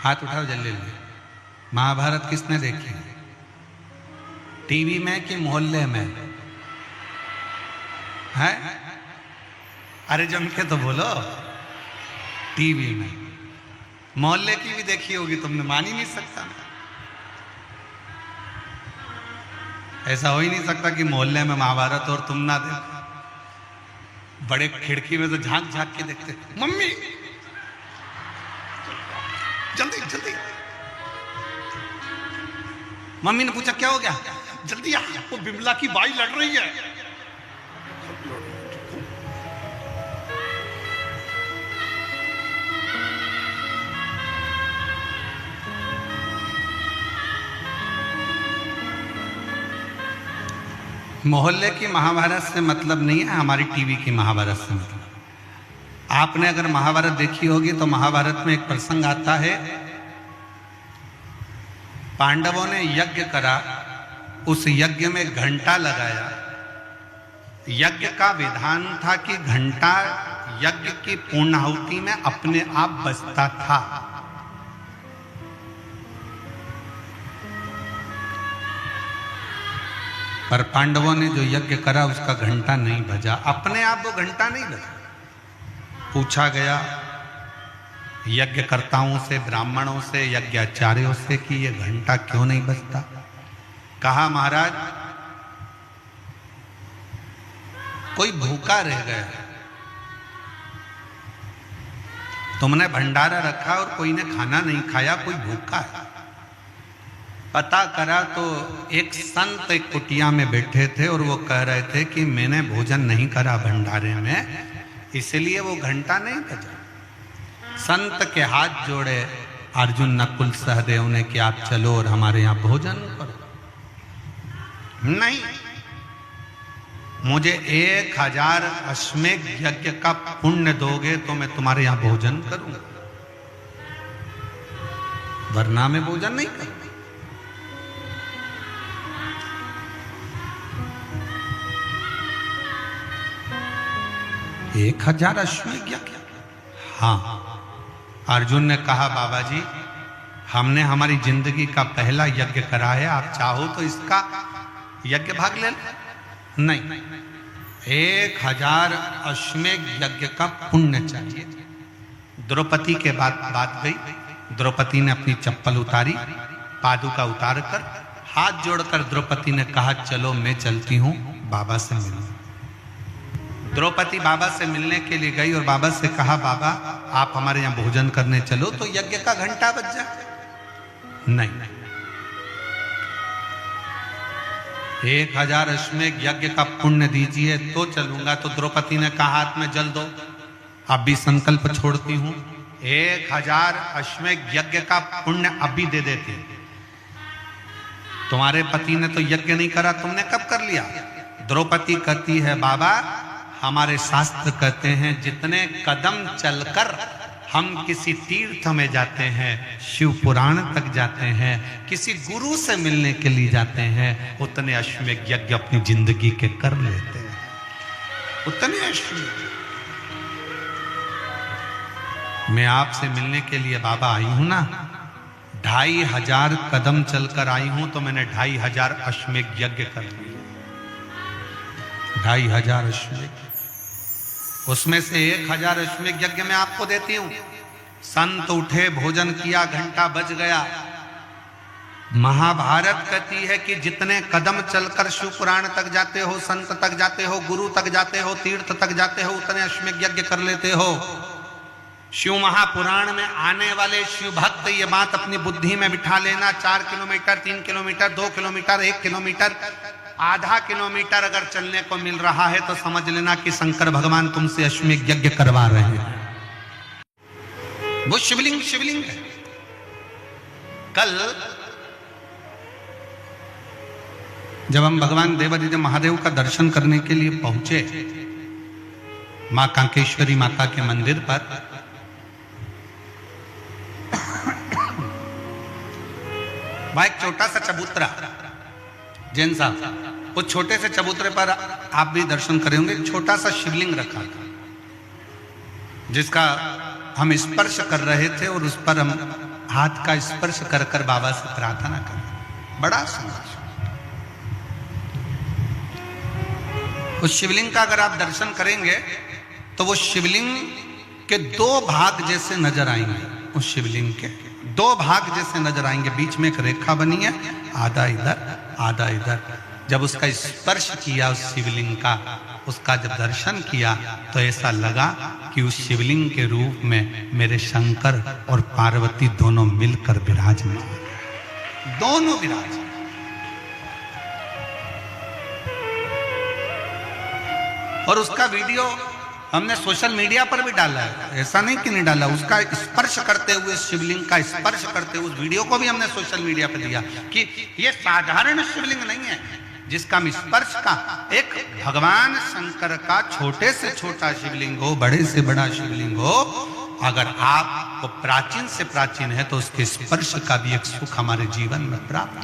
हाथ उठाओ जल्दी जल्दी। महाभारत किसने देखी है? टीवी में कि मोहल्ले में है? अरे जम के तो बोलो। टीवी में। मोहल्ले की भी देखी होगी तुमने, मान ही नहीं सकता। ऐसा हो ही नहीं सकता कि मोहल्ले में महाभारत और तुम ना देखो। बड़े खिड़की में तो झांक झांक के देखते, मम्मी जल्दी जल्दी। मम्मी ने पूछा क्या हो गया? जल्दी आ, वो बिमला की बाई लड़ रही है। मोहल्ले की महाभारत से मतलब नहीं है, हमारी टीवी की महाभारत से मतलब। आपने अगर महाभारत देखी होगी तो महाभारत में एक प्रसंग आता है, पांडवों ने यज्ञ करा, उस यज्ञ में घंटा लगाया। यज्ञ का विधान था कि घंटा यज्ञ की पूर्णाहुति में अपने आप बजता था। पर पांडवों ने जो यज्ञ करा उसका घंटा नहीं बजा, अपने आप वो घंटा नहीं बजा। पूछा गया यज्ञकर्ताओं से, ब्राह्मणों से, यज्ञाचार्यों से कि ये घंटा क्यों नहीं बजता? कहा महाराज कोई भूखा रह गया, तुमने भंडारा रखा और कोई ने खाना नहीं खाया, कोई भूखा है। पता करा तो एक संत एक कुटिया में बैठे थे और वो कह रहे थे कि मैंने भोजन नहीं करा भंडारे में, इसलिए वो घंटा नहीं बजा। संत के हाथ जोड़े अर्जुन नकुल सहदेव ने कि आप चलो और हमारे यहाँ भोजन करो। नहीं, मुझे 1000 अश्वमेध यज्ञ का पुण्य दोगे तो मैं तुम्हारे यहाँ भोजन करूंगा, वरना मैं भोजन नहीं करूंगा। 1000 अश्वमेध यज्ञ? हाँ। अर्जुन ने कहा बाबा जी हमने हमारी जिंदगी का पहला यज्ञ करा है, आप चाहो तो इसका यज्ञ भाग ले लो। नहीं, 1000 अश्वमेध यज्ञ का पुण्य चाहिए। द्रौपदी के बात गई। द्रौपदी ने अपनी चप्पल उतारी, पादुका उतार कर हाथ जोड़कर द्रौपदी ने कहा चलो मैं चलती हूं बाबा से मिलने। द्रौपदी बाबा से मिलने के लिए गई और बाबा से कहा बाबा आप हमारे यहाँ भोजन करने चलो तो यज्ञ का घंटा बज जाए। नहीं, 1000 अश्वमेध यज्ञ का पुण्य दीजिए तो चलूंगा। तो द्रौपदी ने कहा हाथ में जल दो, अब भी संकल्प छोड़ती हूं, 1000 अश्वमेध यज्ञ का पुण्य अभी दे देती। तुम्हारे पति ने तो यज्ञ नहीं करा, तुमने कब कर लिया? द्रौपदी कहती है बाबा हमारे शास्त्र कहते हैं जितने कदम चलकर हम किसी तीर्थ में जाते हैं, शिव पुराण तक जाते हैं, किसी गुरु से मिलने के लिए जाते हैं, उतने अश्वमेध यज्ञ अपनी जिंदगी के कर लेते हैं। उतने अश्वमेध। मैं आपसे मिलने के लिए बाबा आई हूं ना, 2500 कदम चलकर आई हूं तो मैंने 2500 अश्वमेध यज्ञ कर लिए। 2500 अश्वमेध, उसमें से 1000 अश्वमेध यज्ञ मैं आपको देती हूं। संत उठे, भोजन किया, घंटा बज गया। महाभारत कहती है कि जितने कदम चलकर शिव पुराण तक जाते हो, संत तक जाते हो, गुरु तक जाते हो, तीर्थ तक जाते हो, उतने अश्वमेध यज्ञ कर लेते हो। शिव महापुराण में आने वाले शिव भक्त ये बात अपनी बुद्धि में बिठा लेना, 4 किलोमीटर, 3 किलोमीटर, 2 किलोमीटर, 1 किलोमीटर, आधा किलोमीटर अगर चलने को मिल रहा है तो समझ लेना कि शंकर भगवान तुमसे अश्वमेध यज्ञ करवा रहे हैं। वो शिवलिंग शिवलिंग है। कल जब हम भगवान देवादिदेव महादेव का दर्शन करने के लिए पहुंचे मां कांकेश्वरी माता के मंदिर पर, वहां एक छोटा सा चबूतरा, जैन साहब, वो छोटे से चबूतरे पर आप भी दर्शन करे होंगे, छोटा सा शिवलिंग रखा था जिसका हम स्पर्श कर रहे थे और उस पर हम हाथ का स्पर्श कर कर बाबा से प्रार्थना कर। बड़ा सुंदर उस शिवलिंग का अगर आप दर्शन करेंगे तो वो शिवलिंग के दो भाग जैसे नजर आएंगे। उस शिवलिंग के दो भाग जैसे नजर आएंगे, बीच में एक रेखा बनी है, आधा इधर आधा इधर। जब उसका स्पर्श किया उस शिवलिंग का, उसका जब दर्शन किया तो ऐसा लगा कि उस शिवलिंग के रूप में मेरे शंकर और पार्वती दोनों मिलकर विराजमान, दोनों विराज। और उसका वीडियो हमने सोशल मीडिया पर भी डाला है, ऐसा नहीं कि नहीं डाला। उसका स्पर्श करते हुए, शिवलिंग का स्पर्श करते हुए उस वीडियो को भी हमने सोशल मीडिया पर दिया कि ये साधारण शिवलिंग नहीं है जिसका हम स्पर्श का, एक भगवान शंकर का छोटे से छोटा शिवलिंग हो, बड़े से बड़ा शिवलिंग हो, अगर आप वो प्राचीन से प्राचीन है तो उसके स्पर्श का भी एक सुख हमारे जीवन में प्राप्त।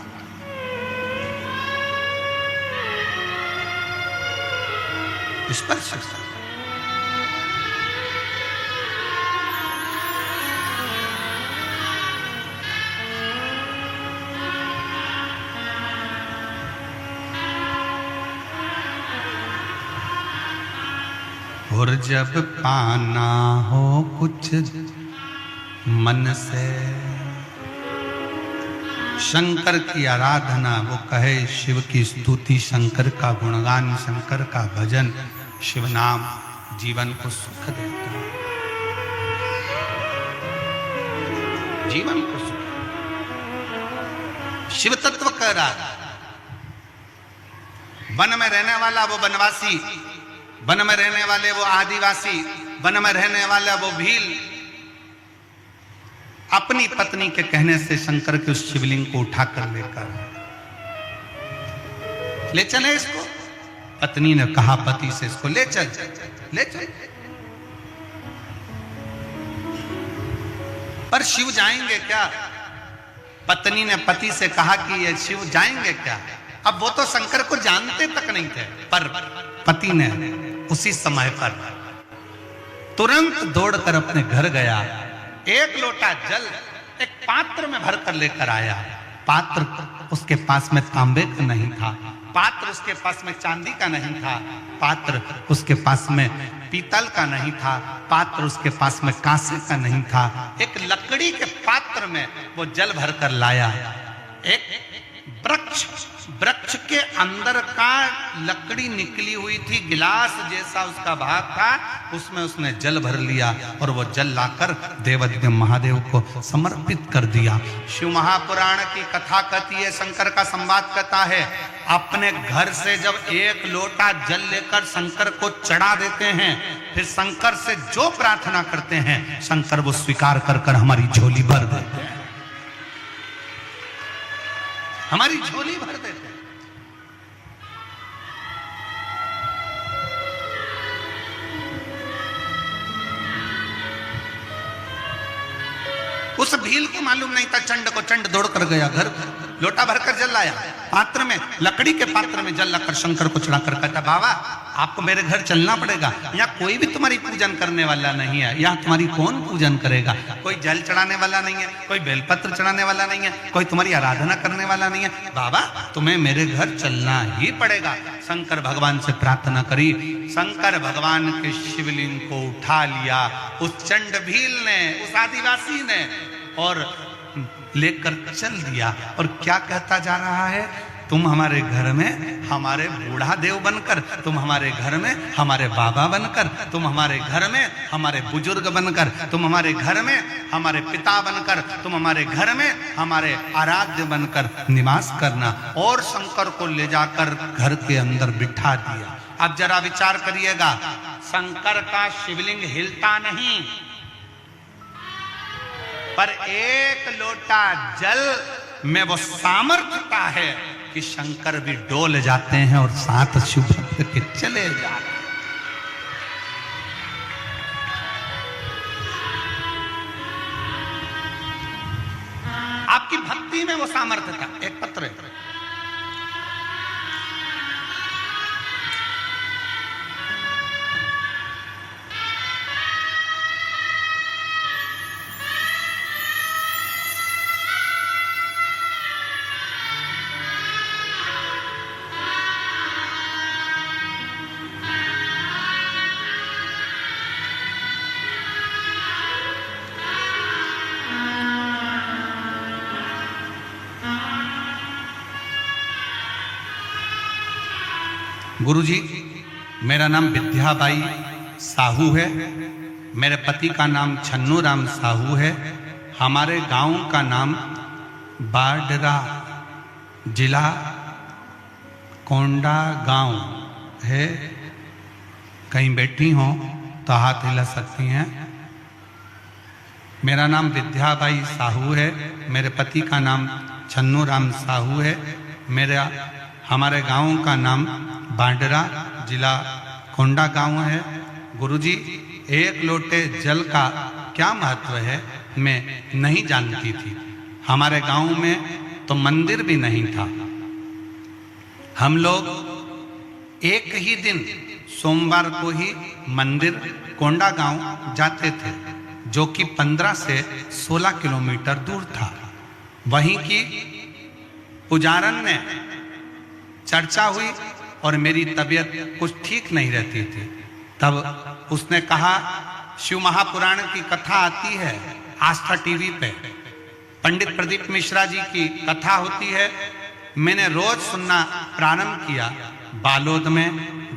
स्पर्श और जब पाना हो कुछ मन से शंकर की आराधना, वो कहे शिव की स्तुति, शंकर का गुणगान, शंकर का भजन, शिव नाम जीवन को सुख देता है, जीवन को सुख। शिव तत्व कह रहा है, वन में रहने वाला वो वनवासी, वन में रहने वाले वो आदिवासी, वन में रहने वाला वो भील, अपनी पत्नी के कहने से शंकर के उस शिवलिंग को उठाकर लेकर ले चले इसको। पत्नी ने कहा पति से, इसको ले चल, ले चल। पर शिव जाएंगे क्या? पत्नी ने पति से कहा कि ये शिव जाएंगे क्या? अब वो तो शंकर को जानते तक नहीं थे, पर पति ने उसी समय पर तुरंत दौड़कर अपने घर गया, एक लोटा जल एक पात्र में भरकर लेकर आया। पात्र उसके पास में तांबे का नहीं था, पात्र उसके पास में चांदी का नहीं था, पात्र उसके पास में पीतल का नहीं था, पात्र उसके पास में कांसे का नहीं था। एक लकड़ी के पात्र में वो जल भरकर लाया। एक वृक्ष के अंदर का लकड़ी निकली हुई थी, गिलास जैसा उसका भाग था, उसमें उसने जल भर लिया और वो जल लाकर देवदेव महादेव को समर्पित कर दिया। शिव महापुराण की कथा कहती है, शंकर का संवाद कहता है, अपने घर से जब एक लोटा जल लेकर शंकर को चढ़ा देते हैं, फिर शंकर से जो प्रार्थना करते हैं शंकर वो स्वीकार कर कर हमारी झोली भर देते हैं, हमारी झोली भर देते हैं। उस भील को मालूम नहीं था, चंड को चंड दौड़ कर गया घर, लोटा भरकर जल लाया, पात्र में, लकड़ी के पात्र में जल लाकर शंकर को चढ़ाकर कहता, बाबा आपको मेरे घर चलना पड़ेगा, यहाँ कोई भी तुम्हारी पूजन करने वाला नहीं है, यहाँ तुम्हारी कौन पूजन करेगा, कोई जल चढ़ाने वाला नहीं है, कोई बेलपत्र चढ़ाने वाला नहीं है, कोई तुम्हारी आराधना करने वाला नहीं है, बाबा तुम्हें मेरे घर चलना ही पड़ेगा। शंकर भगवान से प्रार्थना करी, शंकर भगवान के शिवलिंग को उठा लिया उस चंड भील ने, उस आदिवासी ने, और लेकर चल दिया। और क्या कहता जा रहा है, तुम हमारे घर में हमारे बूढ़ा देव बनकर, तुम हमारे घर में हमारे बाबा बनकर, तुम हमारे घर में हमारे बुजुर्ग बनकर, तुम हमारे घर में हमारे पिता बनकर, तुम हमारे घर में हमारे आराध्य बनकर निवास करना। और शंकर को ले जाकर घर के अंदर बिठा दिया। अब जरा विचार करिएगा, शंकर का शिवलिंग हिलता नहीं, पर एक लोटा जल में वो सामर्थ्यता है कि शंकर भी डोल जाते हैं और साथ शिव भक्त के चले जाते हैं। आपकी भक्ति में वो सामर्थ्य था। एक पत्र गुरुजी, मेरा नाम विद्याबाई साहू है। मेरे पति का नाम छन्नू राम साहू है। हमारे गांव का नाम बाडरा, जिला कोंडा गांव है। कहीं बैठी हो तो हाथ हिला सकती हैं। मेरा नाम विद्याबाई साहू है। मेरे पति का नाम छन्नू राम साहू है। हमारे गांव का नाम बाडरा, जिला कोंडा गांव है। गुरुजी, एक लोटे जल का क्या महत्व है मैं नहीं जानती थी। हमारे गांव में तो मंदिर भी नहीं था। हम लोग एक ही दिन सोमवार को ही मंदिर कोंडा गांव जाते थे, जो कि 15 से 16 किलोमीटर दूर था। वहीं की पुजारन ने चर्चा हुई और मेरी तबीयत कुछ ठीक नहीं रहती थी। तब उसने कहा, शिव महापुराण की कथा आती है आस्था टीवी पे, पंडित प्रदीप मिश्रा जी की कथा होती है। मैंने रोज सुनना प्रारंभ किया। बालोद में,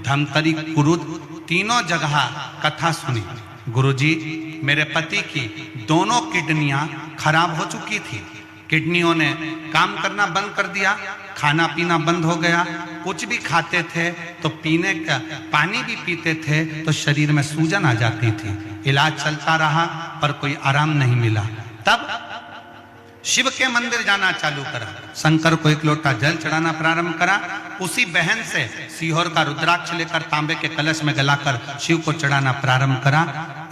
धमतरी, कुरुद, तीनों जगह कथा सुनी। गुरुजी, मेरे पति की दोनों किडनियां खराब हो चुकी थी। किडनियों ने काम करना बंद कर दिया, खाना पीना बंद हो गया। कुछ भी खाते थे तो पीने का पानी भी पीते थे तो शरीर में सूजन आ जाती थी। इलाज चलता रहा पर कोई आराम नहीं मिला। तब शिव के मंदिर जाना चालू करा। शंकर को एक लोटा जल चढ़ाना प्रारंभ करा। उसी बहन से सीहोर का रुद्राक्ष लेकर तांबे के कलश में गलाकर शिव को चढ़ाना प्रारंभ करा।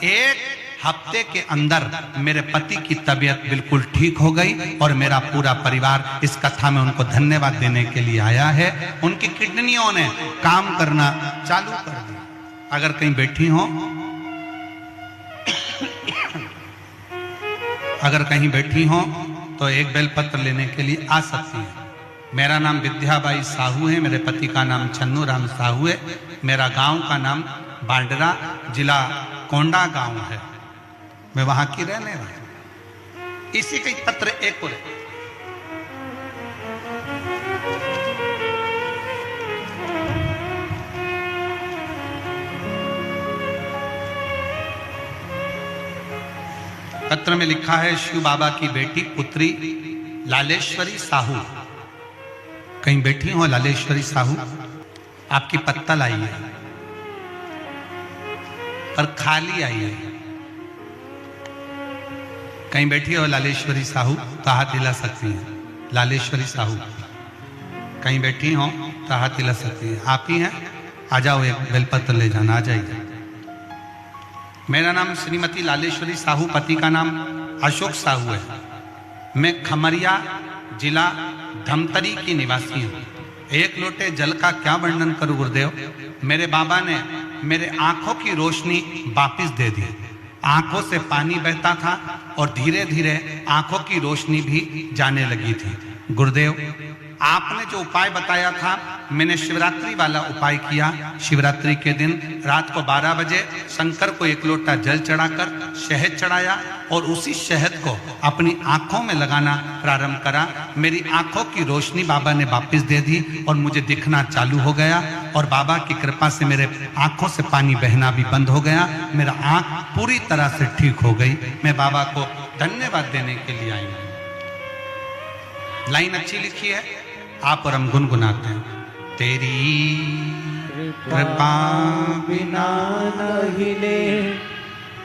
एक हफ्ते के अंदर मेरे पति की तबीयत बिल्कुल ठीक हो गई और मेरा पूरा परिवार इस कथा में उनको धन्यवाद देने के लिए आया है। उनकी किडनियों ने काम करना चालू कर दिया। अगर कहीं बैठी हो, अगर कहीं बैठी हो तो एक बेलपत्र लेने के लिए आ सकती है। मेरा नाम विद्याबाई साहू है। मेरे पति का नाम छन्नू राम साहू है। मेरा गांव का नाम बाडरा, जिला कोंडा गांव है। मैं वहां की रहने वाली। इसी के पत्र एक और पत्र में लिखा है, शिव बाबा की बेटी पुत्री लालेश्वरी साहू। कहीं बैठी हो लालेश्वरी साहू, आपकी पत्तल आई है पर खाली आई है। कहीं बैठी हो लालेश्वरी साहू तो हाथ हिला सकती हैं। लालेश्वरी साहू कहीं बैठी हो तो हाथ हिला सकती हैं। आप ही हैं, आ जाओ, एक बेलपत्र ले जाना, आ जाइए। मेरा नाम श्रीमती लालेश्वरी साहू, पति का नाम अशोक साहू है। मैं खमरिया, जिला धमतरी की निवासी हूँ। एक लोटे जल का क्या वर्णन करूं गुरुदेव। मेरे बाबा ने मेरे आंखों की रोशनी वापस दे दी। आंखों से पानी बहता था और धीरे धीरे आंखों की रोशनी भी जाने लगी थी। गुरुदेव, आपने जो उपाय बताया था, मैंने शिवरात्रि वाला उपाय किया। शिवरात्रि के दिन रात को 12 बजे शंकर को एक लोटा जल चढ़ाकर शहद चढ़ाया और उसी शहद को अपनी आंखों में लगाना प्रारंभ करा। मेरी आंखों की रोशनी बाबा ने वापस दे दी और मुझे दिखना चालू हो गया और बाबा की कृपा से मेरे आंखों से पानी बहना भी बंद हो गया। मेरा आंख पूरी तरह से ठीक हो गई। मैं बाबा को धन्यवाद देने के लिए आई हूँ। लाइन अच्छी लिखी है, आप और हम गुनगुनाते हैं। तेरी कृपा बिना न हिले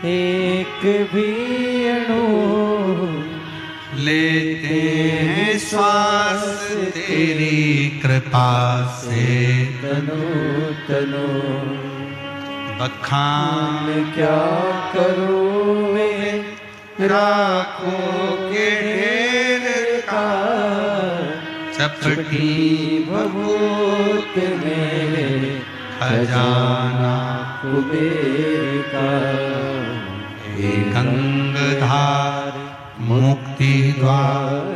एक भी अणु, लेते हैं श्वास तेरी कृपा से। तनो तनो बखान क्या करूँ वे राखों के ढेर का, चपटी भभूत में खजाना कुबेर का। गंगधार मुक्ति द्वार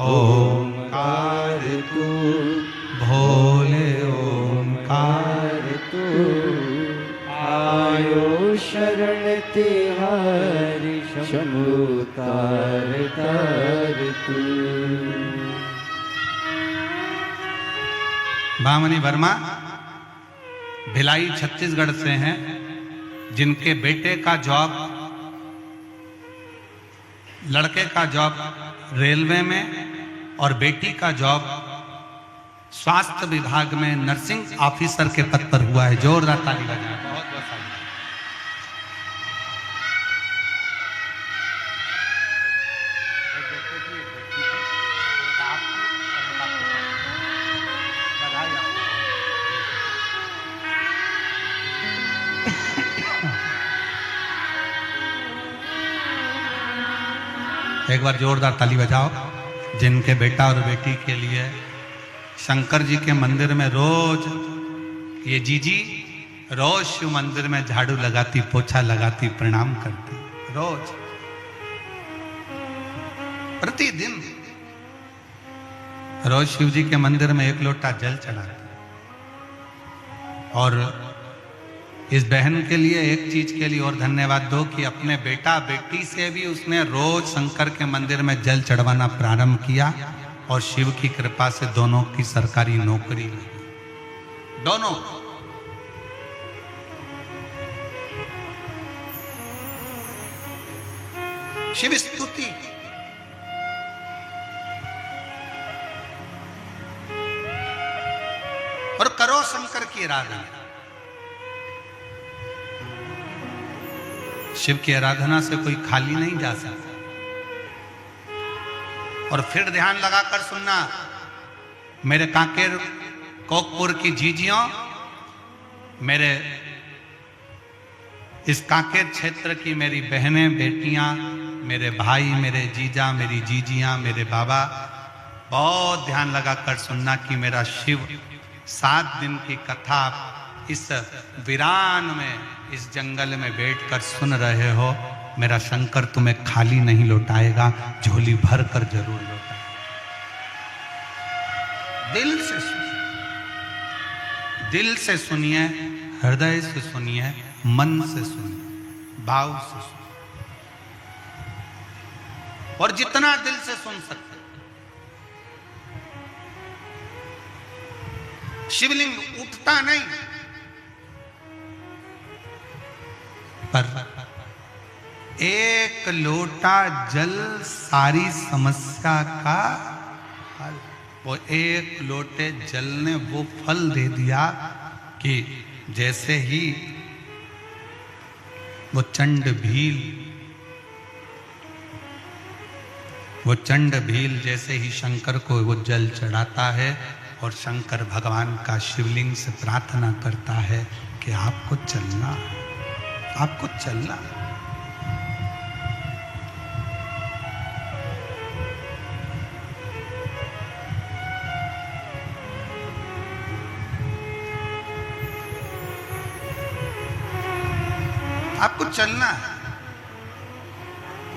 ओंकार तू, भोले ओंकार तू आयो शरण तिहारी शमुतार तार तू। भामनी वर्मा, भिलाई छत्तीसगढ़ से हैं, जिनके बेटे का जॉब, लड़के का जॉब रेलवे में और बेटी का जॉब स्वास्थ्य विभाग में नर्सिंग ऑफिसर के पद पर हुआ है। जोरदार ताली बजाएं। बहुत बहुत साधुवाद। एक बार जोरदार ताली बजाओ जिनके बेटा और बेटी के लिए शंकर जी के मंदिर में रोज ये जीजी रोज शिव मंदिर में झाड़ू लगाती, पोछा लगाती, प्रणाम करती, रोज प्रतिदिन रोज शिव जी के मंदिर में 1 लोटा जल चढ़ाती। और इस बहन के लिए एक चीज के लिए और धन्यवाद दो कि अपने बेटा बेटी से भी उसने रोज शंकर के मंदिर में जल चढ़वाना प्रारंभ किया और शिव की कृपा से दोनों की सरकारी नौकरी लगी। दोनों शिव स्तुति। और करो शंकर की आराधना। शिव की आराधना से कोई खाली नहीं जा सकता। और फिर ध्यान लगाकर सुनना, मेरे कांकेर कोकपुर की जीजियों, मेरे इस कांकेर क्षेत्र की मेरी बहनें बेटियां, मेरे भाई, मेरे जीजा, मेरी जीजियां, मेरे बाबा, बहुत ध्यान लगाकर सुनना कि मेरा शिव 7 दिन की कथा इस वीरान में, इस जंगल में बैठकर सुन रहे हो। मेरा शंकर तुम्हें खाली नहीं लौटाएगा, झोली भर कर जरूर लौटाएगा। दिल से सुनिए, दिल से सुनिए, हृदय से सुनिए, मन से सुनिए, भाव से सुनिए। और जितना दिल से सुन सकते। शिवलिंग उठता नहीं, पर 1 लोटा जल सारी समस्या का हल। वो 1 लोटे जल ने वो फल दे दिया कि जैसे ही वो चंड भील जैसे ही शंकर को वो जल चढ़ाता है और शंकर भगवान का शिवलिंग से प्रार्थना करता है कि आपको चलना, आपको चलना। आपको चलना है।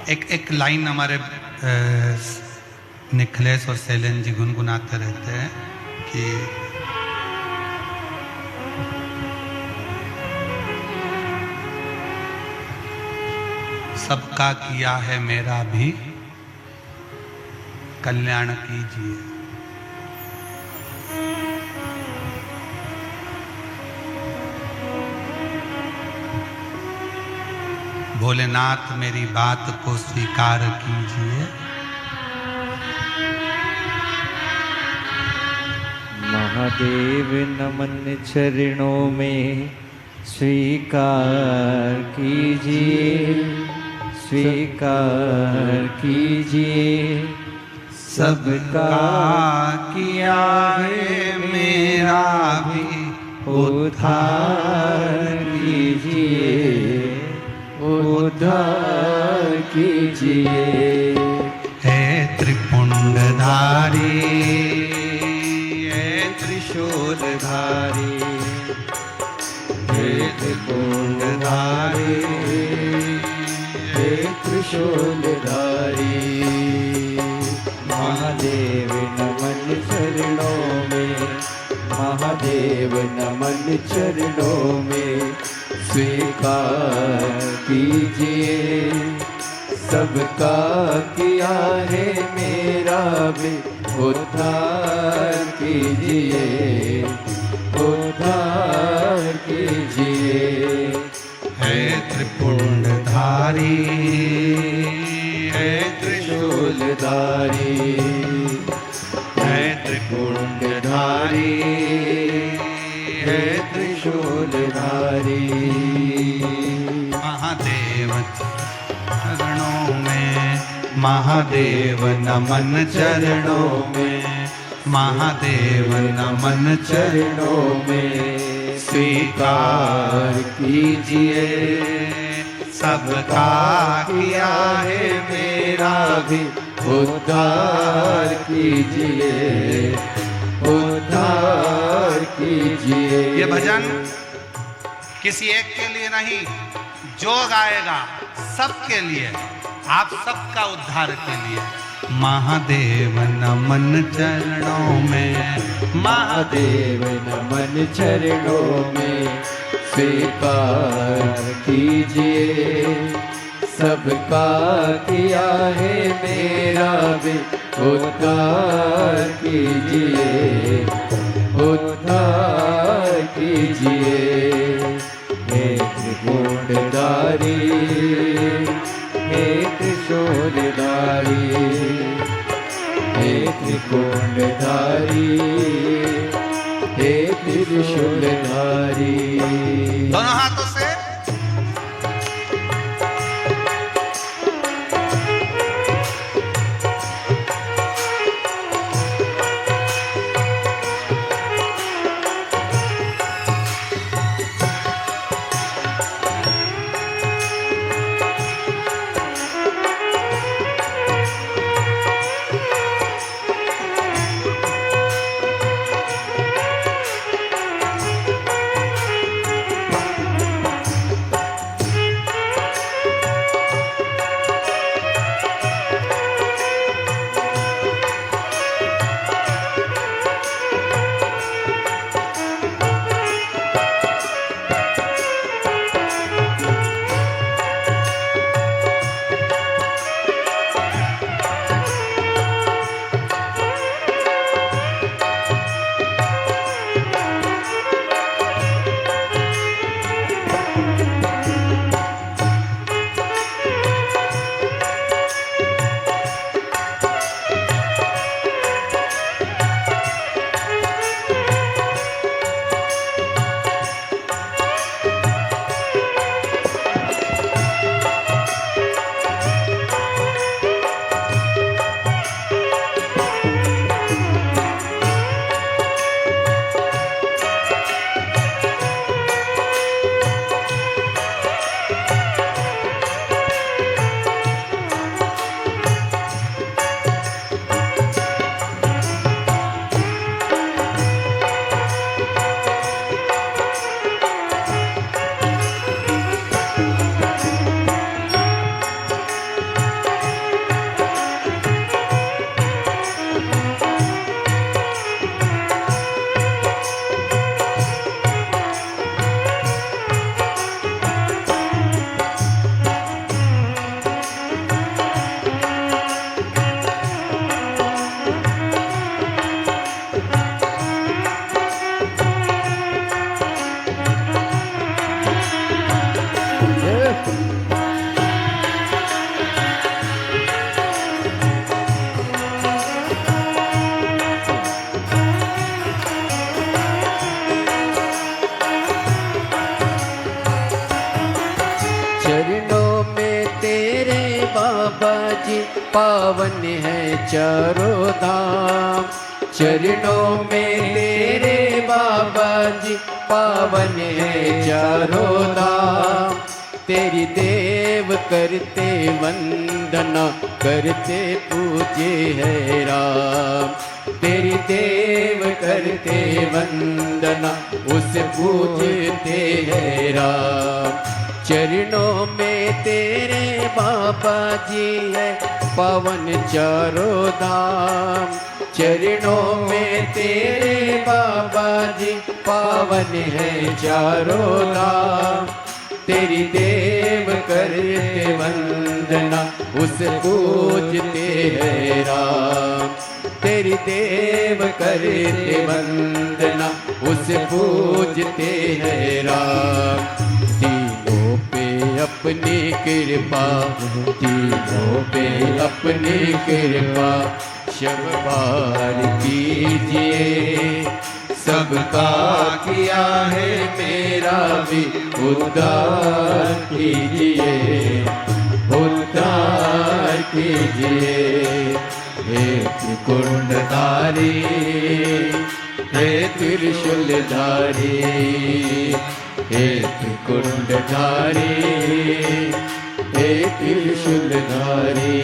एक लाइन हमारे निखिलेश और शैलेंद्र जी गुनगुनाते रहते हैं कि सबका किया है मेरा भी कल्याण कीजिए। भोलेनाथ मेरी बात को स्वीकार कीजिए। महादेव नमन चरणों में स्वीकार कीजिए, स्वीकार कीजिए। सबका किया है मेरा भी उद्धार कीजिए, उद्धार कीजिए। हे त्रिपुंडधारी, हे त्रिशूलधारी, हे त्रिपुंडधारी, हे त्रिशूलधारी। महादेव नमन चरणों में, महादेव नमन चरणों में स्वीकार कीजिए। सबका किया है मेरा भी उद्धार कीजिए, उद्धार है त्रिशूलधारी। महादेव चरणों में, महादेव नमन चरणों में, महादेव नमन चरणों में स्वीकार कीजिए, सबका किया है मेरा भी उद्धार कीजिए, उद्धार कीजिए। ये भजन किसी एक के लिए नहीं, जो गाएगा सबके लिए, आप सबका उद्धार के लिए। महादेव नमन चरणों में, महादेव नमन चरणों में स्वीकार कीजिए, सबका किया है मेरा भी उद्धार कीजिए, उद्धार कीजिए। हे त्रिगुणधारी, हे त्रिशूलधारी, हे त्रिगुणधारी, हे त्रिशूलधारी। दोनों हाथों से पावन है चारों धाम, चरणों में तेरे बाबा जी पावन है चारों धाम। तेरी देव करते वंदना, करते पूजे है राम। तेरी देव करते वंदना, उसे पूजते है राम। चरणों में तेरे बाबा जी है पावन चारों धाम। चरणों में तेरे बाबा जी पावन है चारों धाम। तेरी देव करते वंदना, उसे पूजते है राम। तेरी देव करते वंदना, उसे पूजते है राम। तीनों पे अपनी कृपा, तीनों पे अपनी कृपा शब्बार कीजिए। सबका किया है मेरा भी उद्धार कीजिए, उद्धार कीजिए। हे त्रिकुंडधारी, हे त्रिशूलधारी, हे त्रिकुंडधारी, हे त्रिशूलधारी।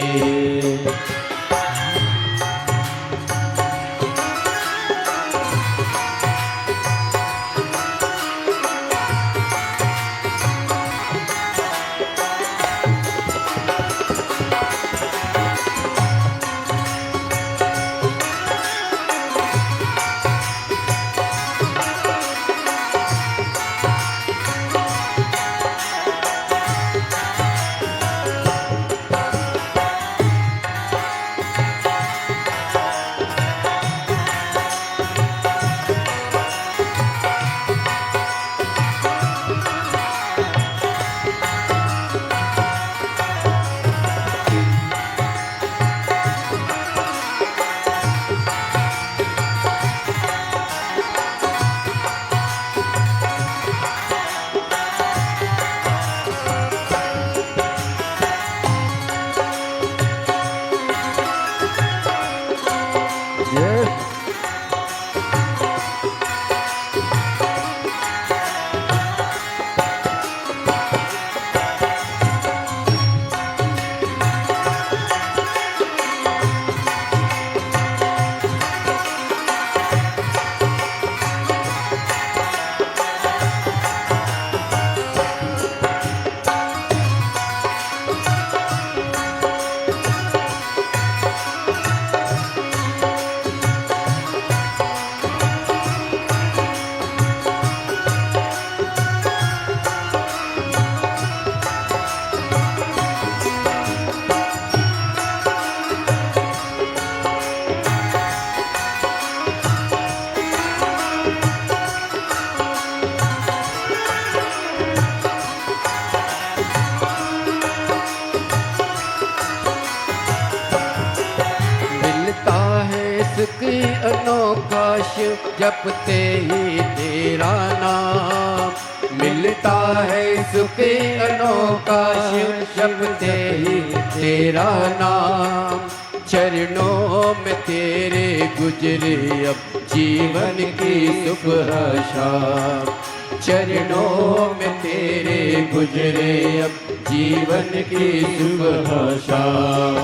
की अनोखा शिव जपते ही तेरा नाम मिलता है, सुख अनोखा शिव जपते ही तेरा नाम। चरणों में तेरे गुजरे अब जीवन की सुबह शाम, चरणों में तेरे गुजरे अब जीवन की सुबह शाम।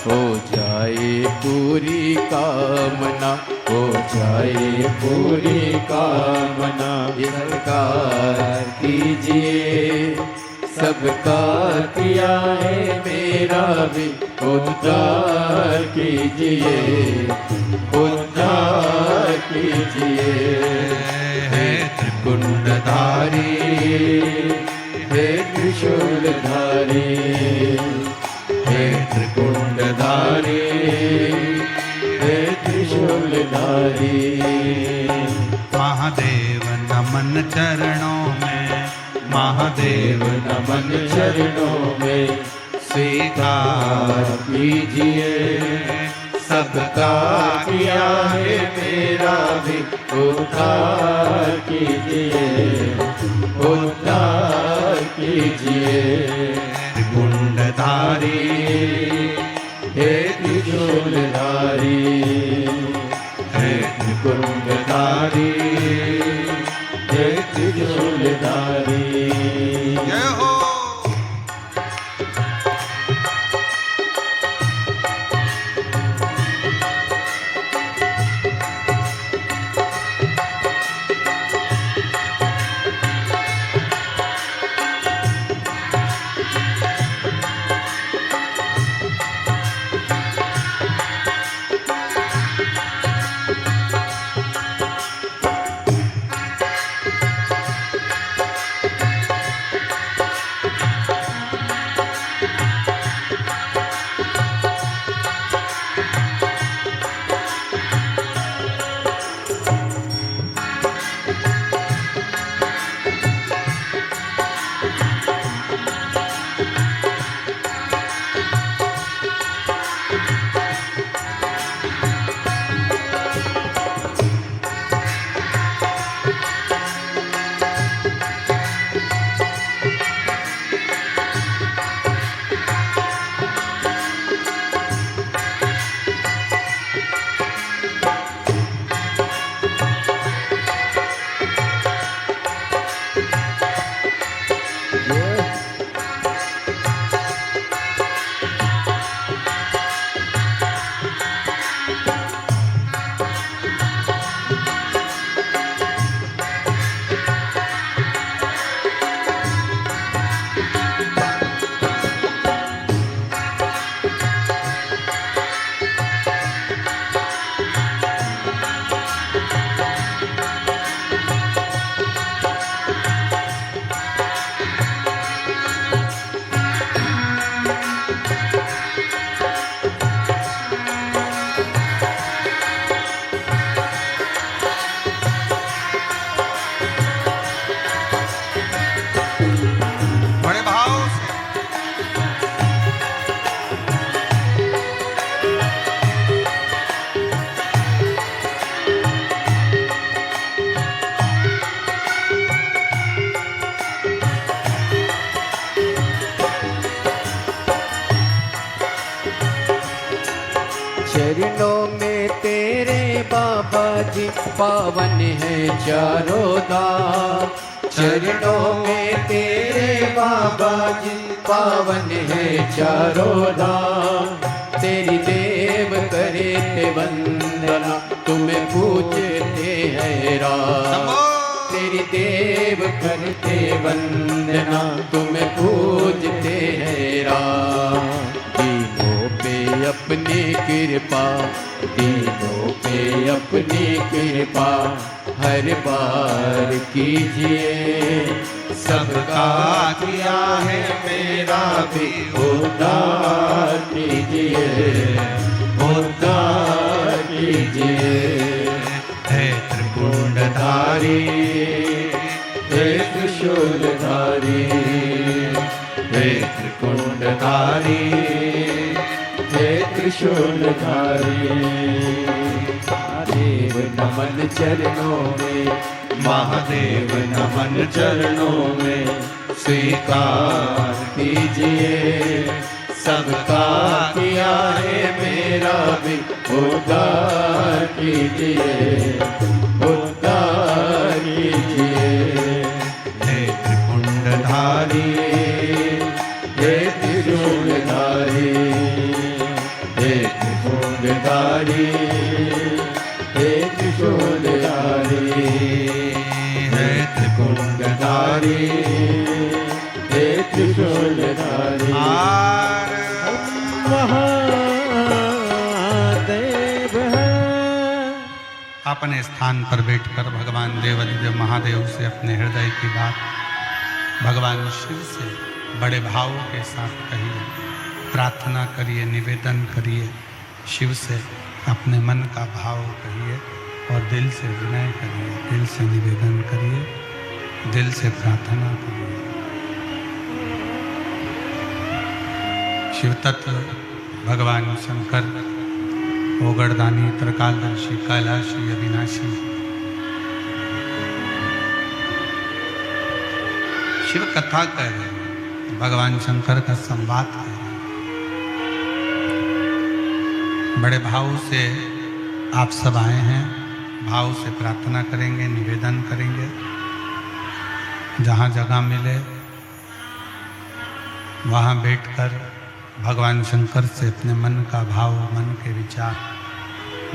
हो जाए पूरी कामना, हो जाए पूरी कामना, सरकार कीजिए। सबका किया है मेरा भी उद्धार कीजिए, उद्धार कीजिए। हे त्रिकुंडधारी, हे त्रिशूलधारी, हे त्रिकुंडधारी, हे त्रिशूलधारी। महादेव नमन चरणों में, महादेव नमन चरणों में, स्वीकार कीजिए। सबका किया है मेरा भी उद्धार कीजिए, उद्धार कीजिए। त्रिकुंडधारी, हे त्रिशूलधारी, हे त्रिकुंडधारी, हे त्रिशूलधारी। जय हो। चरणों में तेरे बाबा जी पावन है चारों धाम। चरणों में तेरे बाबा जी पावन है चारों धाम। तेरी देव करे ते वंदना तुम्हें पूजते हैं राम। तेरी देव करते वंदना तुम्हें पूजते हैं राम। दीनों पे अपनी कृपा, दीनों पे अपनी कृपा हर बार कीजिए। सबका किया है मेरा भी उद्धार कीजिए, उद्धार कीजिए। है त्रिपुंडधारी, हे त्रिशूलधारी, हे त्रिकुंडधारी, हे त्रिशूलधारी। महादेव नमन चरणों में, महादेव नमन चरणों में स्वीकार कीजिए। सबका किया है मेरा भी उद्धार कीजिए, उद्धार कीजिए। हे त्रिपुंडधारी, हे त्रिशूलधारी, हे त्रिशूलधारी, हे त्रिशूलधारी, हे त्रिकुंडधारी, हे त्रिशूलधारी। महादेव है। अपने स्थान पर बैठकर भगवान देवादिदेव महादेव से अपने हृदय की बात भगवान शिव से बड़े भाव के साथ कहिए, प्रार्थना करिए, निवेदन करिए। शिव से अपने मन का भाव कहिए और दिल से विनय करिए, दिल से निवेदन करिए, दिल से प्रार्थना करिए। शिव तत्व भगवान शंकर ओगड़दानी, त्रिकालदर्शी, कैलाशी, अविनाशी। शिव कथा कह रहे हैं, भगवान शंकर का संवाद कह रहे हैं। बड़े भाव से आप सब आए हैं, भाव से प्रार्थना करेंगे, निवेदन करेंगे। जहाँ जगह मिले वहाँ बैठकर भगवान शंकर से अपने मन का भाव, मन के विचार,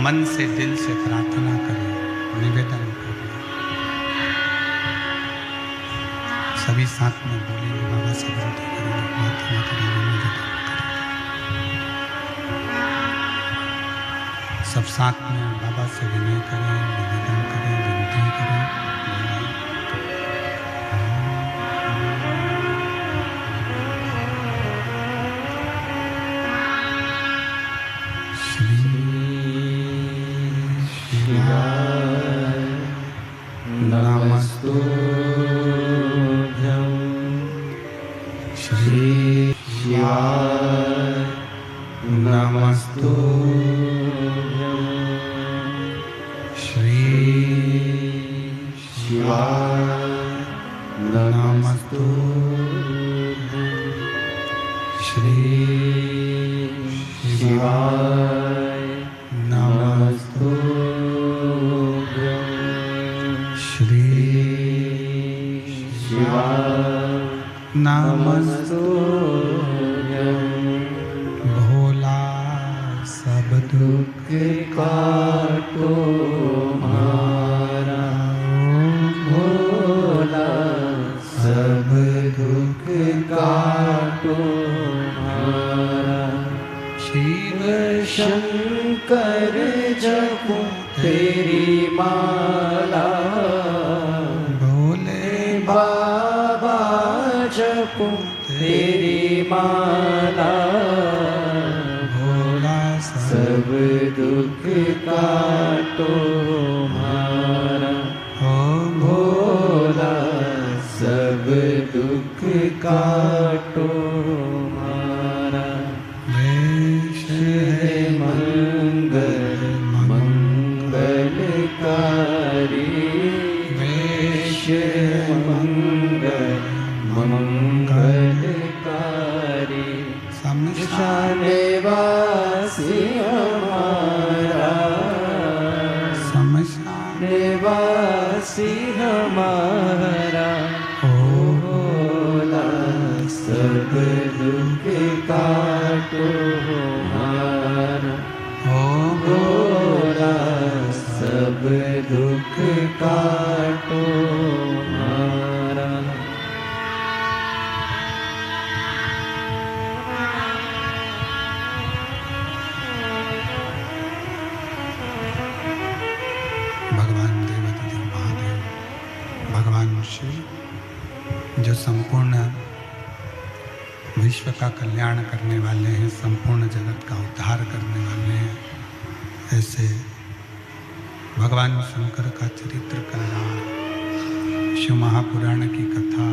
मन से दिल से प्रार्थना करें, निवेदन करें। सभी साथ में बोलेंगे, बाबा से विनती करेंगे, प्रार्थना करेंगे, निवेदन करेंगे। सब साथ में बाबा से विनय करें, निवेदन करें, विनती करें। नमस्तुभ्यं श्री शिवाय, नमस्तुभ्यं श्री शिवाय, नमस्तुभ्यं श्री शिवाय, नमस्तुभ्यं श्री शिवाय, नमस्तुभ्यं। भोला सब दुख काटो मारा, भोला सब दुख काटो मारा। शिव शंकर जपो तेरी माला, भोले बाबा जपो तेरी माला। भोला सब दुख काटो मारा, भोला सब दुख काटो मारा। वेश मंगल मंगलकारी, वेश मंगल मंगलकारी। सामने शाने वासी हमारे तुम्हारा भोला, सब दुख काटो हमारा भोला, सब दुख काटो हमारा। भगवान देवाधिदेव महादेव, भगवान शिव जो संपूर्ण विश्व का कल्याण करने वाले हैं, संपूर्ण जगत का उद्धार करने वाले हैं, ऐसे भगवान शंकर का चरित्र कल्याण शिव महापुराण की कथा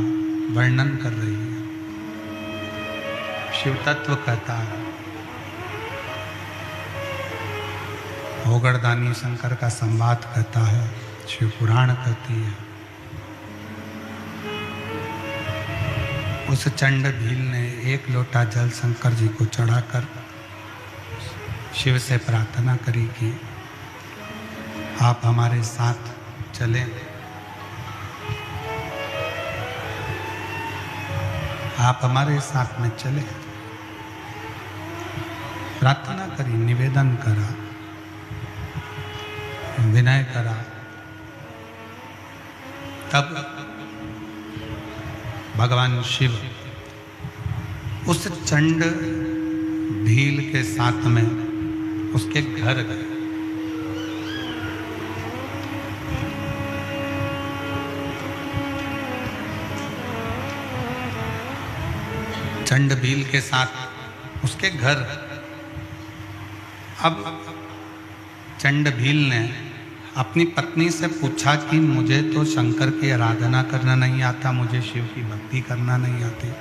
वर्णन कर रही है। शिव तत्व कहता है, होगड़दानी शंकर का संवाद कहता है, शिव पुराण कहती है। उस चंड भील ने एक लोटा जल शंकर जी को चढ़ाकर शिव से प्रार्थना करी कि आप हमारे साथ चलें, आप हमारे साथ में चले। प्रार्थना करी, निवेदन करा, विनय करा। तब भगवान शिव उस चंड भील के साथ में उसके घर गए। चंड भील के साथ उसके घर। अब चंड भील ने अपनी पत्नी से पूछा कि मुझे तो शंकर की आराधना करना नहीं आता, मुझे शिव की भक्ति करना नहीं आती,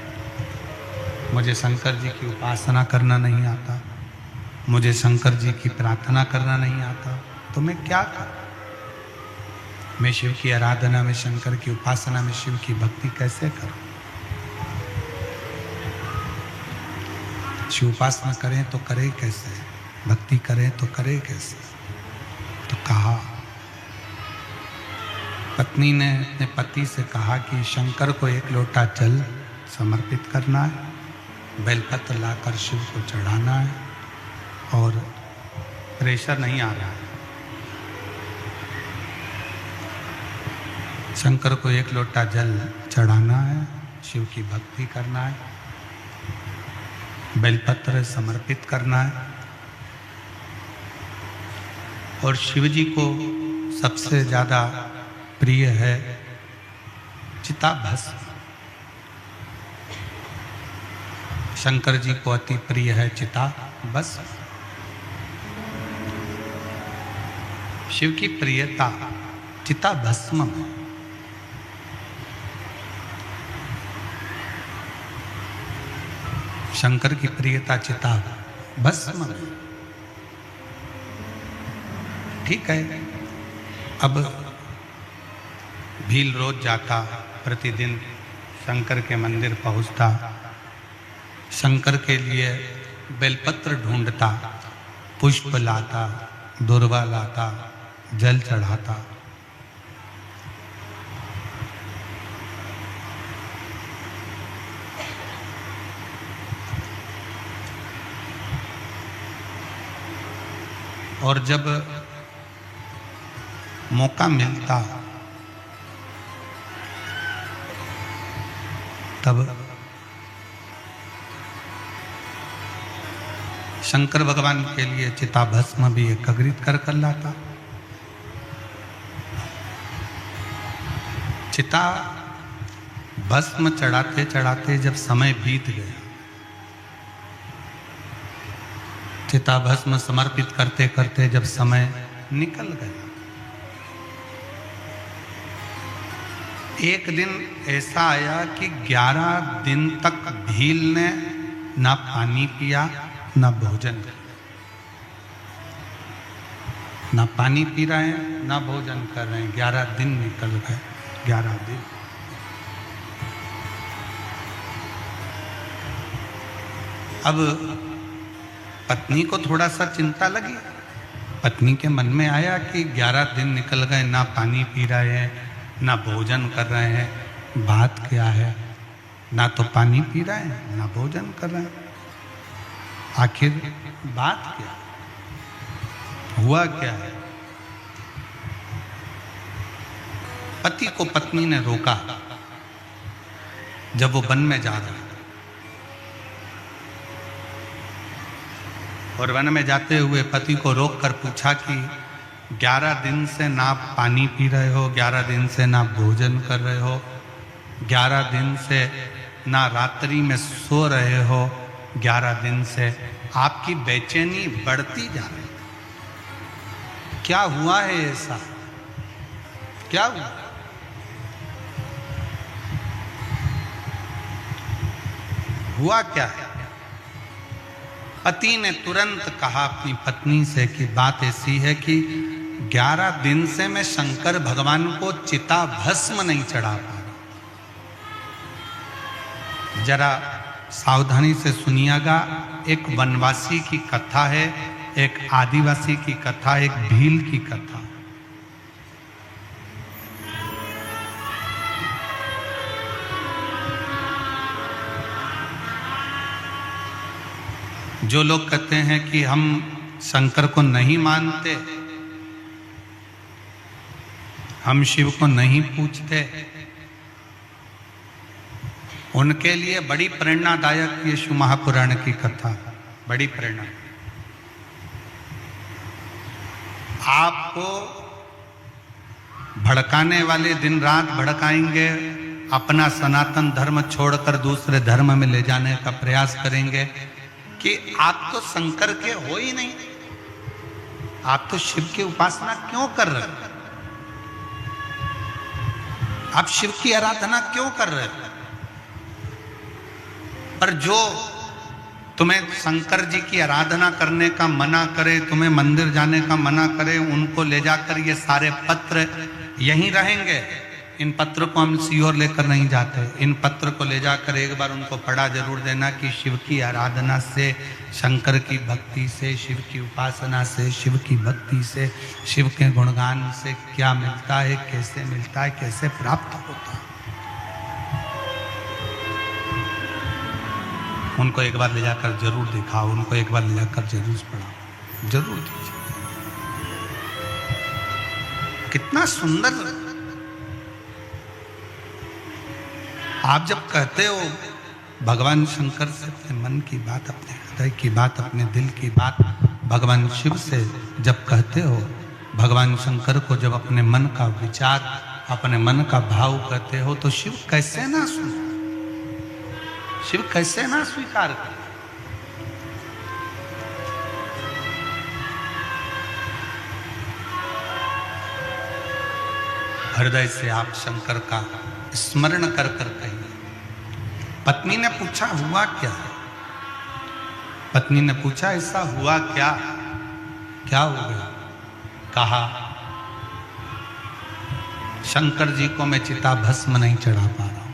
मुझे शंकर जी की उपासना करना नहीं आता, मुझे शंकर जी की प्रार्थना करना नहीं आता, तो मैं क्या करूं? मैं शिव की आराधना में, शंकर की उपासना में, शिव की भक्ति कैसे करूं? शिव उपासना करें तो करें कैसे, भक्ति करें तो करें कैसे? तो कहा, पत्नी ने अपने पति से कहा कि शंकर को एक लोटा जल समर्पित करना है, बेलपत्र लाकर शिव को चढ़ाना है, और प्रेशर नहीं आ रहा है। शंकर को एक लोटा जल चढ़ाना है, शिव की भक्ति करना है, बेलपत्र समर्पित करना है, और शिव जी को सबसे ज़्यादा प्रिय है चिताभस्म। शंकर जी को अति प्रिय है चिताभस्म। शिव की प्रियता चिताभस्म में। शंकर की प्रियता चिताभस्म में। ठीक है, अब भील रोज जाता, प्रतिदिन शंकर के मंदिर पहुंचता, शंकर के लिए बेलपत्र ढूंढता, पुष्प लाता, दुर्वा लाता, जल चढ़ाता। और जब मौका मिलता तब शंकर भगवान के लिए चिताभस्म भी एकत्रित कर लाता। चिता भस्म चढ़ाते चढ़ाते जब समय बीत गया, चिता भस्म समर्पित करते करते जब समय निकल गया, एक दिन ऐसा आया कि 11 दिन तक भील ने ना पानी पिया ना भोजन किया। ना पानी पी रहे हैं ना भोजन कर रहे हैं। 11 दिन निकल गए। 11 दिन। अब पत्नी को थोड़ा सा चिंता लगी। पत्नी के मन में आया कि 11 दिन निकल गए, ना पानी पी रहे हैं ना भोजन कर रहे हैं, बात क्या है? ना तो पानी पी रहे हैं, ना भोजन कर रहे हैं, आखिर बात क्या? हुआ क्या है? पति को पत्नी ने रोका जब वो वन में जा रहा था, और वन में जाते हुए पति को रोक कर पूछा कि 11 दिन से ना पानी पी रहे हो, 11 दिन से ना भोजन कर रहे हो, 11 दिन से ना रात्रि में सो रहे हो, 11 दिन से आपकी बेचैनी बढ़ती जा रही है, क्या हुआ है ऐसा? क्या हुआ? हुआ क्या है? पति ने तुरंत कहा अपनी पत्नी से कि बात ऐसी है कि 11 दिन से मैं शंकर भगवान को चिता भस्म नहीं चढ़ा पा रहा। जरा सावधानी से सुनिएगा, एक वनवासी की कथा है, एक आदिवासी की कथा, एक भील की कथा। जो लोग कहते हैं कि हम शंकर को नहीं मानते, हम शिव को नहीं पूजते, उनके लिए बड़ी प्रेरणादायक ये शिव महापुराण की कथा, बड़ी प्रेरणा। आपको भड़काने वाले दिन रात भड़काएंगे, अपना सनातन धर्म छोड़कर दूसरे धर्म में ले जाने का प्रयास करेंगे कि आप तो शंकर के हो ही नहीं, आप तो शिव की उपासना क्यों कर रहे हो? आप शिव की आराधना क्यों कर रहे हो? पर जो तुम्हें शंकर जी की आराधना करने का मना करे, तुम्हें मंदिर जाने का मना करे, उनको ले जाकर ये सारे पत्र यहीं रहेंगे। इन पत्र को हम सीहोर लेकर नहीं जाते, इन पत्र को ले जाकर एक बार उनको पढ़ा जरूर देना कि शिव की आराधना से, शंकर की भक्ति से, शिव की उपासना से, शिव की भक्ति से, शिव के गुणगान से क्या मिलता है, कैसे मिलता है, कैसे प्राप्त होता है। उनको एक बार ले जाकर जरूर दिखाओ, उनको एक बार ले जाकर जरूर पढ़ाओ, जरूर दीजिए। कितना सुंदर। आप जब कहते हो भगवान शंकर से अपने मन की बात, अपने हृदय की बात, अपने दिल की बात भगवान शिव से जब कहते हो, भगवान शंकर को जब अपने मन का विचार, अपने मन का भाव कहते हो, तो शिव कैसे ना सुने, शिव कैसे ना स्वीकार करे। हृदय से आप शंकर का स्मरण कर कर कहिए। पत्नी ने पूछा हुआ क्या है? पत्नी ने पूछा ऐसा हुआ क्या, क्या हो गया? कहा शंकर जी को मैं चिता भस्म नहीं चढ़ा पा रहा हूं,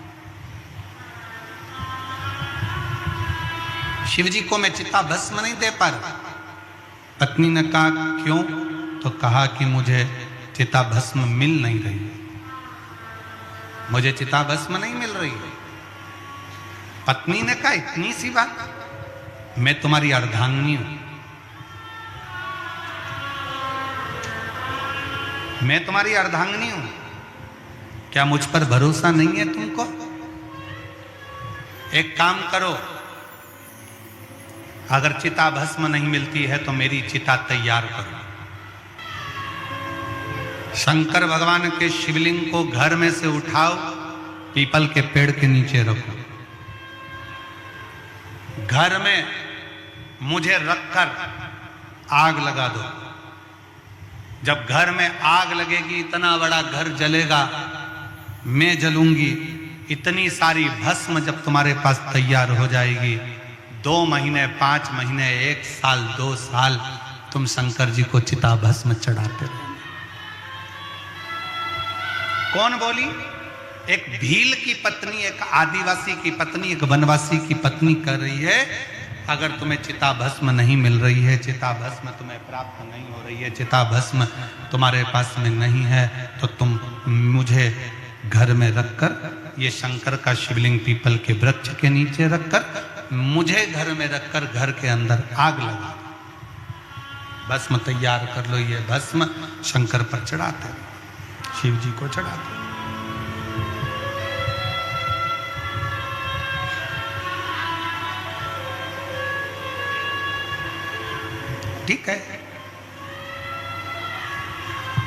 शिव जी को मैं चिता भस्म नहीं दे पा रहा। पत्नी ने कहा क्यों? तो कहा कि मुझे चिता भस्म मिल नहीं रही है, मुझे चिता भस्म नहीं मिल रही है। पत्नी ने कहा इतनी सी बात, मैं तुम्हारी अर्धांगिनी हूं, मैं तुम्हारी अर्धांगिनी हूं, क्या मुझ पर भरोसा नहीं है तुमको? एक काम करो, अगर चिता भस्म नहीं मिलती है तो मेरी चिता तैयार करो। शंकर भगवान के शिवलिंग को घर में से उठाओ, पीपल के पेड़ के नीचे रखो, घर में मुझे रखकर आग लगा दो। जब घर में आग लगेगी, इतना बड़ा घर जलेगा, मैं जलूंगी, इतनी सारी भस्म जब तुम्हारे पास तैयार हो जाएगी, 2 महीने, 5 महीने, 1 साल, 2 साल तुम शंकर जी को चिता भस्म चढ़ाते रहो। कौन बोली? एक भील की पत्नी, एक आदिवासी की पत्नी, एक वनवासी की पत्नी कर रही है, अगर तुम्हें चिता भस्म नहीं मिल रही है, चिता भस्म तुम्हें प्राप्त नहीं हो रही है, चिता भस्म तुम्हारे पास में नहीं है, तो तुम मुझे घर में रखकर, ये शंकर का शिवलिंग पीपल के वृक्ष के नीचे रखकर, मुझे घर में रखकर घर के अंदर आग लगा, भस्म तैयार कर लो। ये भस्म शंकर पर चढ़ाते, शिव जी को चढ़ाते। ठीक है।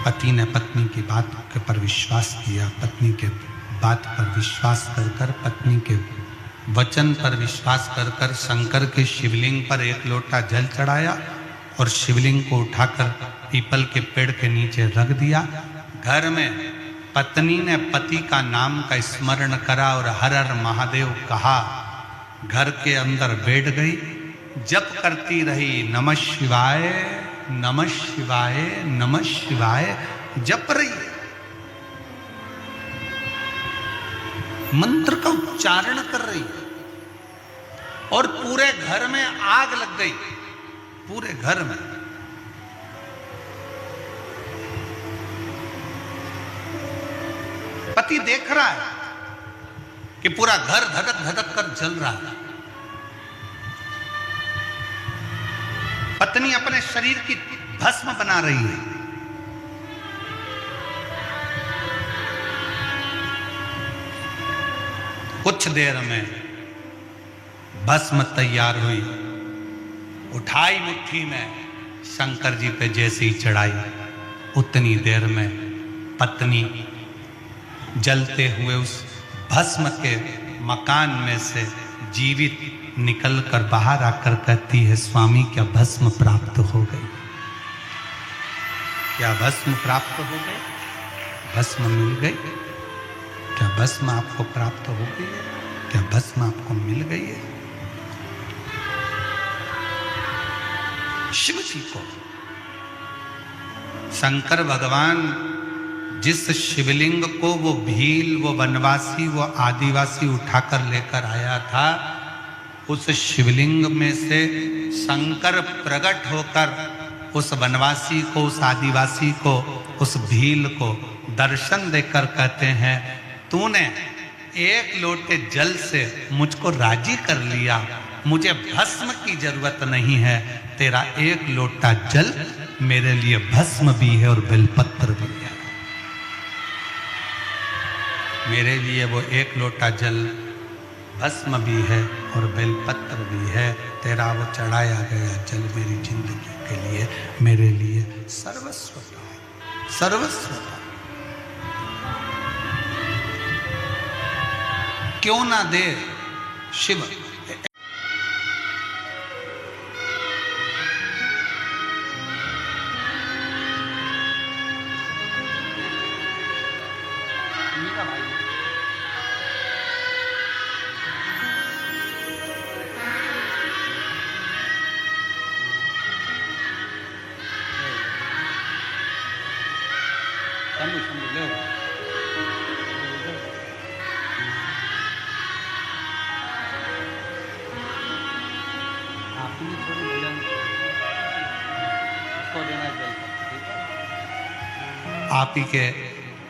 पति ने पत्नी की बात के पर विश्वास किया, पत्नी के बात पर विश्वास कर कर, पत्नी के वचन पर विश्वास कर कर शंकर के शिवलिंग पर एक लोटा जल चढ़ाया और शिवलिंग को उठाकर पीपल के पेड़ के नीचे रख दिया। घर में पत्नी ने पति का नाम का स्मरण करा और हर हर महादेव कहा, घर के अंदर बैठ गई, जप करती रही, नमः शिवाय नमः शिवाय नमः शिवाय जप रही, मंत्र का उच्चारण कर रही, और पूरे घर में आग लग गई, पूरे घर में। पति देख रहा है कि पूरा घर धधक धधक कर जल रहा है। पत्नी अपने शरीर की भस्म बना रही है। कुछ देर में भस्म तैयार हुई, उठाई मुट्ठी में, शंकर जी पे जैसे ही चढ़ाई, उतनी देर में पत्नी जलते हुए उस भस्म के मकान में से जीवित निकलकर बाहर आकर कहती है, स्वामी क्या भस्म प्राप्त हो गई? क्या भस्म प्राप्त हो गई? भस्म मिल गई? क्या भस्म आपको प्राप्त हो गई है? क्या भस्म आपको मिल गई है? शिव जी को शंकर भगवान जिस शिवलिंग को वो भील, वो वनवासी, वो आदिवासी उठाकर लेकर आया था, उस शिवलिंग में से शंकर प्रकट होकर उस वनवासी को, उस आदिवासी को, उस भील को दर्शन देकर कहते हैं, तूने एक लोटे जल से मुझको राजी कर लिया, मुझे भस्म की जरूरत नहीं है, तेरा एक लोटा जल मेरे लिए भस्म भी है और बेलपत्र भी है। मेरे लिए वो एक लोटा जल भस्म भी है और बेलपत्र भी है, तेरा वो चढ़ाया गया जल मेरी जिंदगी के लिए, मेरे लिए सर्वस्व है, सर्वस्व। क्यों ना दे शिव। आप ही के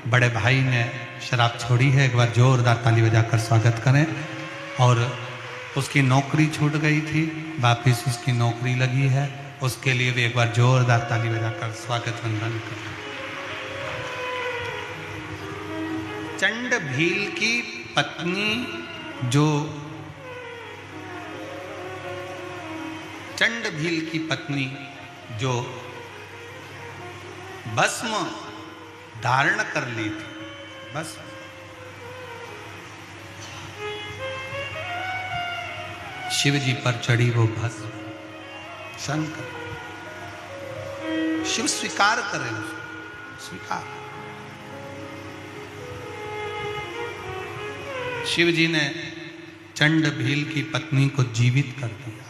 बड़े भाई ने शराब छोड़ी है, एक बार जोरदार ताली बजाकर स्वागत करें। और उसकी नौकरी छूट गई थी, वापिस उसकी नौकरी लगी है, उसके लिए भी एक बार जोरदार ताली बजाकर स्वागत वंदन करें। चंड भील की पत्नी, जो चंड भील की पत्नी जो भस्म धारण कर ली थी, बस शिव जी पर चढ़ी वो भस्म, शंकर शिव स्वीकार करें, स्वीकार। शिव जी ने चंड भील की पत्नी को जीवित कर दिया,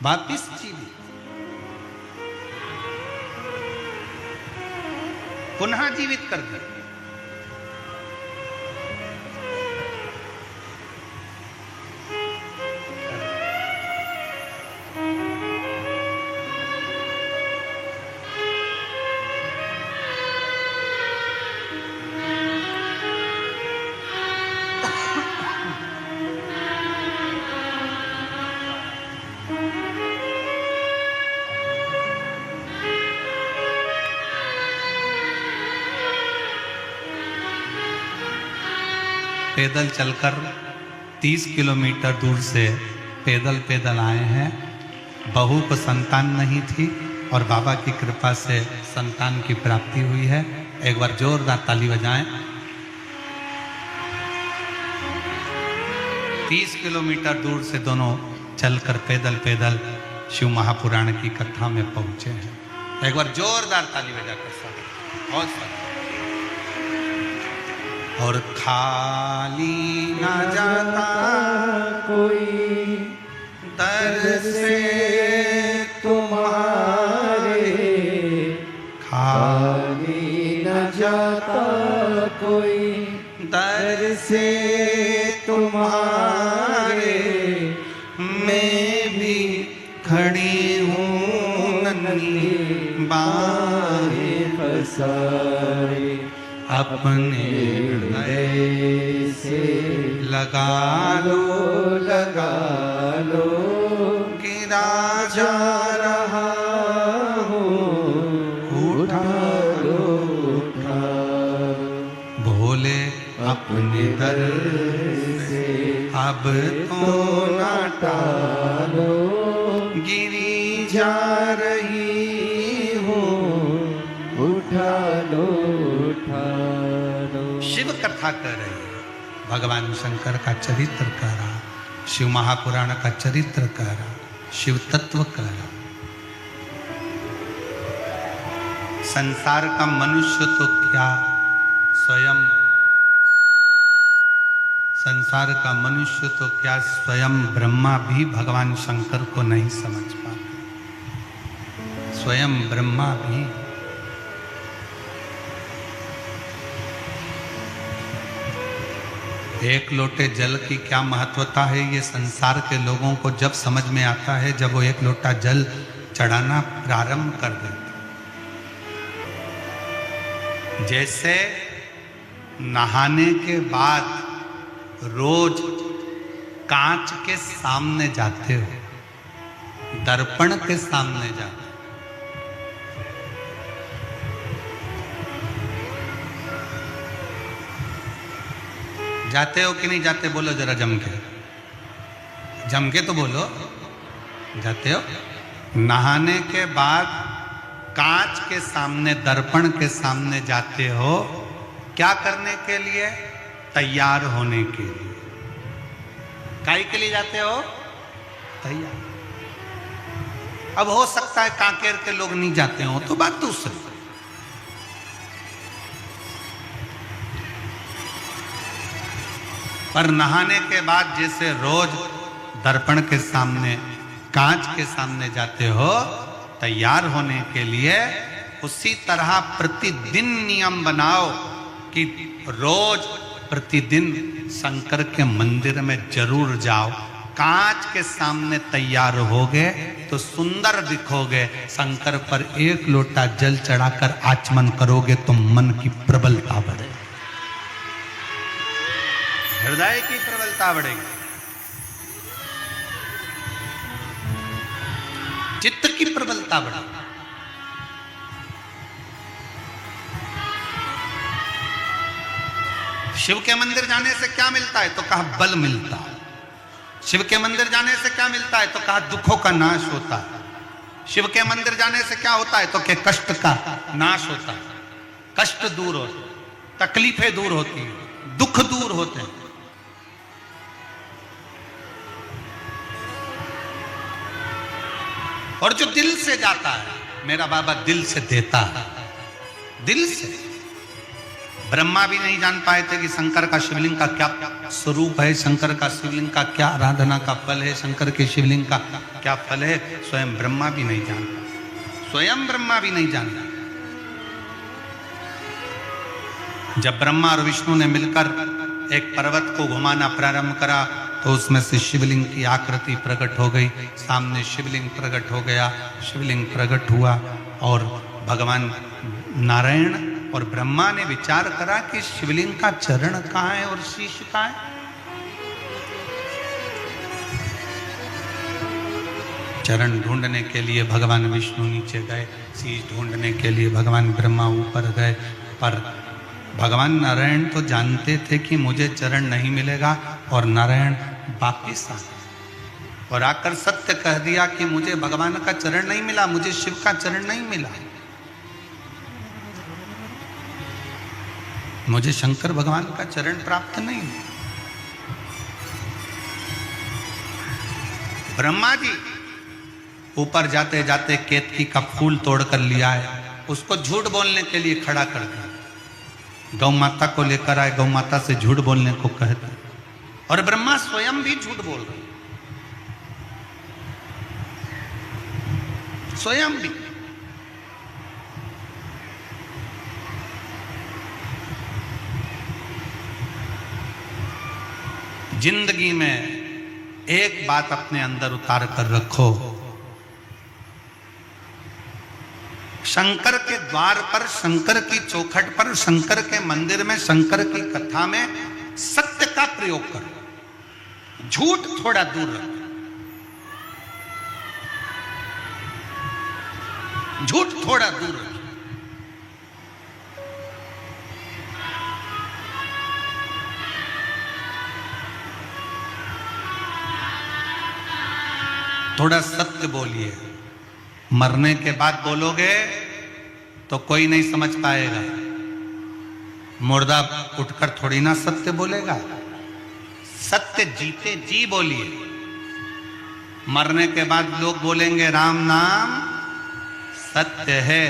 वापिस जीवित, पुनः जीवित कर दिया। पैदल चलकर 30 किलोमीटर दूर से पैदल आए हैं। बहू को संतान नहीं थी और बाबा की कृपा से संतान की प्राप्ति हुई है। एक बार जोरदार ताली बजाएं। 30 किलोमीटर दूर से दोनों चलकर पैदल शिव महापुराण की कथा में पहुंचे हैं। एक बार जोरदार ताली बजाकर स्वागत। बहुत स्वागत। और खाली ना जाता कोई दर से तुम्हारे, खाली न जाता कोई दर से तुम्हारे। मैं भी खड़ी हूँ नन्ही बाहें पसारे, अपने हृदय से लगा लगा लो, गिरा जा रहा हूँ, उठा लो, उठा भोले अपने दर से अब तो ना टालो, गिरी जा रही हूँ, उठा लो, उठा लो। शिव कथा कर रही है, भगवान शंकर का चरित्र कह रहा, शिव महापुराण का चरित्र कह रहा, शिव तत्व कह रहा। संसार का मनुष्य तो क्या, स्वयं संसार का मनुष्य तो क्या, स्वयं ब्रह्मा भी भगवान शंकर को नहीं समझ पाते। स्वयं ब्रह्मा भी। एक लोटे जल की क्या महत्वता है, ये संसार के लोगों को जब समझ में आता है, जब वो एक लोटा जल चढ़ाना प्रारंभ कर देते। जैसे नहाने के बाद रोज कांच के सामने जाते हो, दर्पण के सामने जाते हो, जाते हो कि नहीं जाते? बोलो जरा जम के तो बोलो। जाते हो? नहाने के बाद कांच के सामने, दर्पण के सामने जाते हो, क्या करने के लिए? तैयार होने के लिए। काहे के लिए जाते हो? तैयार। अब हो सकता है कांकेर के लोग नहीं जाते हो, तो बात दूसरी। पर नहाने के बाद जैसे रोज दर्पण के सामने, कांच के सामने जाते हो तैयार होने के लिए, उसी तरह प्रतिदिन नियम बनाओ कि रोज प्रतिदिन शंकर के मंदिर में जरूर जाओ। कांच के सामने तैयार होगे तो सुंदर दिखोगे। शंकर पर एक लोटा जल चढ़ाकर आचमन करोगे तो मन की प्रबलता बढ़ेगी, हृदय की प्रबलता बढ़ेगी, चित्त की प्रबलता बढ़ेगी। शिव के मंदिर जाने से क्या मिलता है? तो कहा बल मिलता है। शिव के मंदिर जाने से क्या मिलता है? तो कहा दुखों का नाश होता है। शिव के मंदिर जाने से क्या होता है? तो क्या कष्ट का नाश होता है, कष्ट दूर होते, तकलीफें दूर होती हैं, दुख दूर होते हैं। और जो दिल से जाता है, मेरा बाबा दिल से देता है, दिल से। ब्रह्मा भी नहीं जान पाए थे कि शंकर का शिवलिंग का क्या स्वरूप है, शंकर का शिवलिंग का क्या आराधना का फल है, शंकर के शिवलिंग का क्या फल है, स्वयं ब्रह्मा भी नहीं जानता, स्वयं ब्रह्मा भी नहीं जानता। जब ब्रह्मा और विष्णु ने मिलकर एक पर्वत को घुमाना प्रारंभ करा तो उसमें से शिवलिंग की आकृति प्रकट हो गई। सामने शिवलिंग प्रकट हो गया, शिवलिंग प्रकट हुआ और भगवान नारायण और ब्रह्मा ने विचार करा कि शिवलिंग का चरण कहाँ है और शीश कहाँ है। चरण ढूंढने के लिए भगवान विष्णु नीचे गए, शीश ढूंढने के लिए भगवान ब्रह्मा ऊपर गए, पर भगवान नारायण तो जानते थे कि मुझे चरण नहीं मिलेगा, और नारायण वापिस आ गए और आकर सत्य कह दिया कि मुझे भगवान का चरण नहीं मिला, मुझे शिव का चरण नहीं मिला, मुझे शंकर भगवान का चरण प्राप्त नहीं। ब्रह्मा जी ऊपर जाते जाते केतकी का फूल तोड़कर लिया है, उसको झूठ बोलने के लिए खड़ा कर दिया। गौ माता को लेकर आए, गौ माता से झूठ बोलने को कहते, और ब्रह्मा स्वयं भी झूठ बोल रहे, स्वयं भी। जिंदगी में एक बात अपने अंदर उतार कर रखो, शंकर के द्वार पर, शंकर की चौखट पर, शंकर के मंदिर में, शंकर की कथा में सत्य का प्रयोग करो, झूठ थोड़ा दूर रखो, झूठ थोड़ा दूर रखो। थोड़ा सत्य बोलिए, मरने के बाद बोलोगे तो कोई नहीं समझ पाएगा, मुर्दा उठकर थोड़ी ना सत्य बोलेगा। सत्य जीते जी बोलिए, मरने के बाद लोग बोलेंगे राम नाम सत्य है,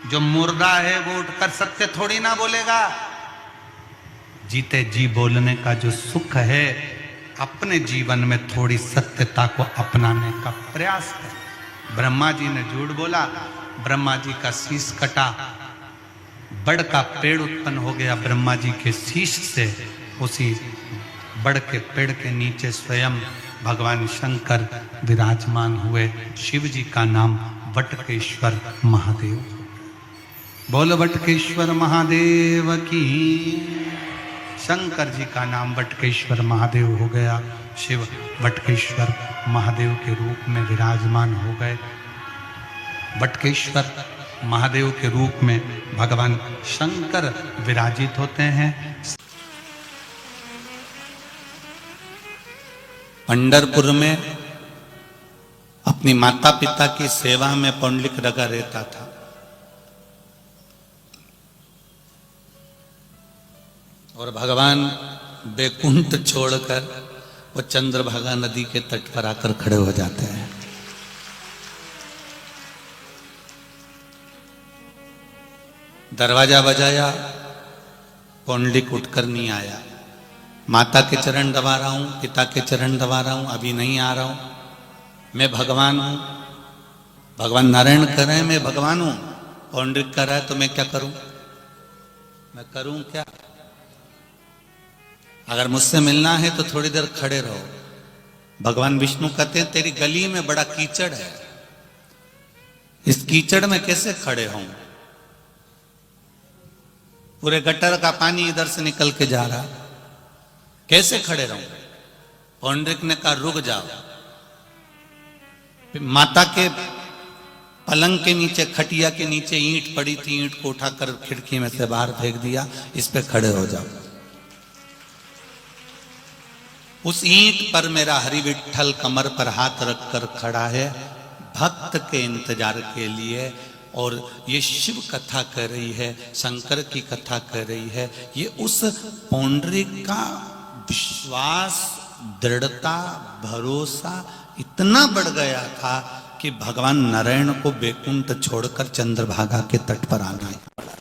जो मुर्दा है वो उठकर सत्य थोड़ी ना बोलेगा। जीते जी बोलने का जो सुख है, अपने जीवन में थोड़ी सत्यता को अपनाने का प्रयास करें। ब्रह्मा जी ने झूठ बोला, ब्रह्मा जी का शीश कटा, बड़ का पेड़ उत्पन्न हो गया ब्रह्मा जी के शीश से। उसी बड़ के पेड़ के नीचे स्वयं भगवान शंकर विराजमान हुए। शिव जी का नाम वटकेश्वर महादेव। बोल वटकेश्वर महादेव की। शंकर जी का नाम वटकेश्वर महादेव हो गया। शिव वटकेश्वर महादेव के रूप में विराजमान हो गए। वटकेश्वर महादेव के रूप में भगवान शंकर विराजित होते हैं। पंढरपुर में अपनी माता पिता की सेवा में पुंडलिक लगा रहता था। और भगवान बैकुंठ छोड़कर वो चंद्रभागा नदी के तट पर आकर खड़े हो जाते हैं। दरवाजा बजाया, पुंडलिक उठकर नहीं आया। माता के चरण दबा रहा हूं, पिता के चरण दबा रहा हूं, अभी नहीं आ रहा हूं, मैं भगवान हूं। भगवान नारायण कह रहे हैं मैं भगवान हूं, पुंडलिक कह रहा है तो मैं क्या करूं? मैं करूं क्या? अगर मुझसे मिलना है तो थोड़ी देर खड़े रहो। भगवान विष्णु कहते हैं तेरी गली में बड़ा कीचड़ है, इस कीचड़ में कैसे खड़े हों? पूरे गटर का पानी इधर से निकल के जा रहा, कैसे खड़े रहूं? पुंडलिक ने कहा रुक जाओ। माता के पलंग के नीचे, खटिया के नीचे ईंट पड़ी थी, ईंट को उठाकर खिड़की में से बाहर फेंक दिया, इस पे खड़े हो जाओ। उस ईंट पर मेरा हरि विठ्ठल कमर पर हाथ रखकर खड़ा है भक्त के इंतजार के लिए। और ये शिव कथा कर रही है, शंकर की कथा कर रही है। ये उस पुंडलिक का विश्वास, दृढ़ता, भरोसा इतना बढ़ गया था कि भगवान नारायण को बैकुंठ छोड़कर चंद्रभागा के तट पर आना ही पड़ा था।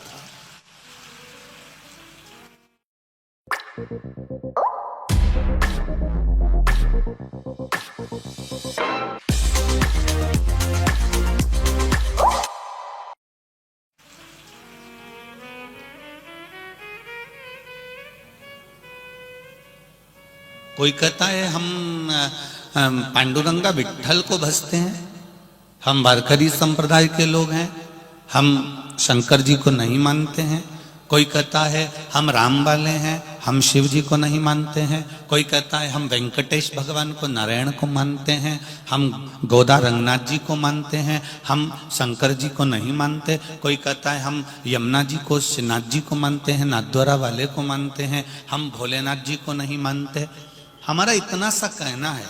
कोई कहता है हम पांडुरंगा विठ्ठल को भजते हैं, हम वारकरी संप्रदाय के लोग हैं, हम शंकर जी को नहीं मानते हैं। कोई कहता है हम राम वाले हैं, हम शिव जी को नहीं मानते हैं। कोई कहता है हम वेंकटेश भगवान को, नारायण को मानते हैं, हम गोदा रंगनाथ जी को मानते हैं, हम शंकर जी को नहीं मानते। कोई कहता है हम यमुना जी को, श्रीनाथ जी को मानते हैं, नाथद्वारा वाले को मानते हैं, हम भोलेनाथ जी को नहीं मानते। हमारा इतना सा कहना है,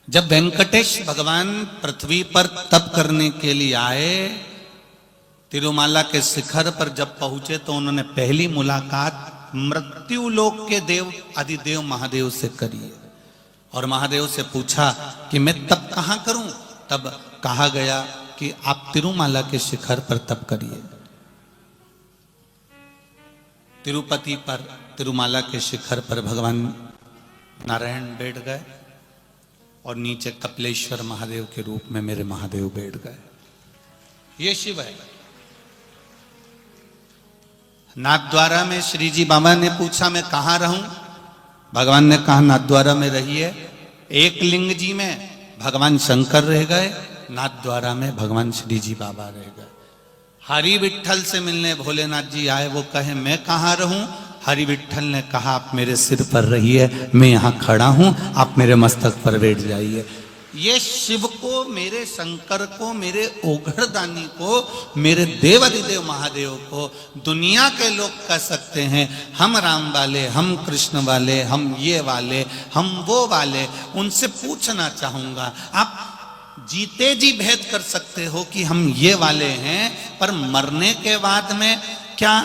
जब वेंकटेश भगवान पृथ्वी पर तप करने के लिए आए, तिरुमाला के शिखर पर जब पहुंचे तो उन्होंने पहली मुलाकात मृत्यु लोक के देव आदिदेव महादेव से करी है। और महादेव से पूछा कि मैं तप कहां करूं? तब कहा गया कि आप तिरुमाला के शिखर पर तप करिए। तिरुपति पर, तिरुमाला के शिखर पर भगवान नारायण बैठ गए और नीचे कपिलेश्वर महादेव के रूप में मेरे महादेव बैठ गए। ये शिव है। नाथद्वारा में श्री जी बाबा ने पूछा मैं कहां रहूं? भगवान ने कहा नाथद्वारा में रहिए। एक लिंग जी में भगवान शंकर रह गए, नाथद्वारा में भगवान श्री जी बाबा रह गए। हरि विठ्ठल से मिलने भोलेनाथ जी आए, वो कहे मैं कहां रहूं? हरि विठ्ठल ने कहा आप मेरे सिर पर रहिए, मैं यहां खड़ा हूं, आप मेरे मस्तक पर बैठ जाइए। ये शिव को, मेरे शंकर को, मेरे ओघड़दानी को, मेरे देवादिदेव महादेव को दुनिया के लोग कह सकते हैं हम राम वाले, हम कृष्ण वाले, हम ये वाले, हम वो वाले। उनसे पूछना चाहूंगा, आप जीते जी भेद कर सकते हो कि हम ये वाले हैं, पर मरने के बाद में क्या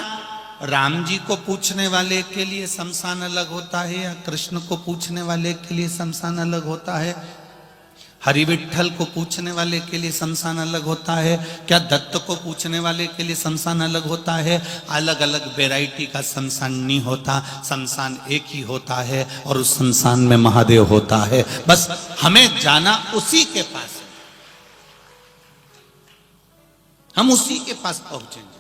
राम जी को पूछने वाले के लिए शमशान अलग होता है या कृष्ण को पूछने वाले के लिए शमशान अलग होता है? हरि विठ्ठल को पूछने वाले के लिए शमशान अलग होता है? क्या दत्त को पूछने वाले के लिए शमशान अलग होता है? अलग अलग वैरायटी का शमशान नहीं होता, शमशान एक ही होता है और उस शमशान में महादेव होता है। बस हमें जाना उसी के पास है, हम उसी के पास पहुंचेंगे।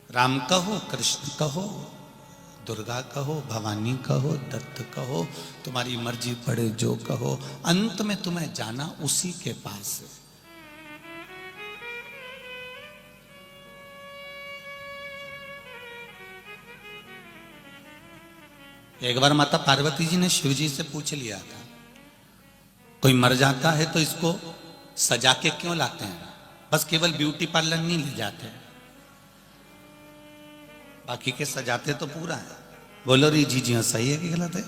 राम कहो, कृष्ण कहो, दुर्गा कहो, भवानी कहो, दत्त कहो, तुम्हारी मर्जी पड़े जो कहो, अंत में तुम्हें जाना उसी के पास है। एक बार माता पार्वती जी ने शिव जी से पूछ लिया था, कोई मर जाता है तो इसको सजा के क्यों लाते हैं? बस केवल ब्यूटी पार्लर नहीं ले जाते, बाकी के सजाते तो पूरा है। बोलो री जी, जी हाँ सही है कि गलत है?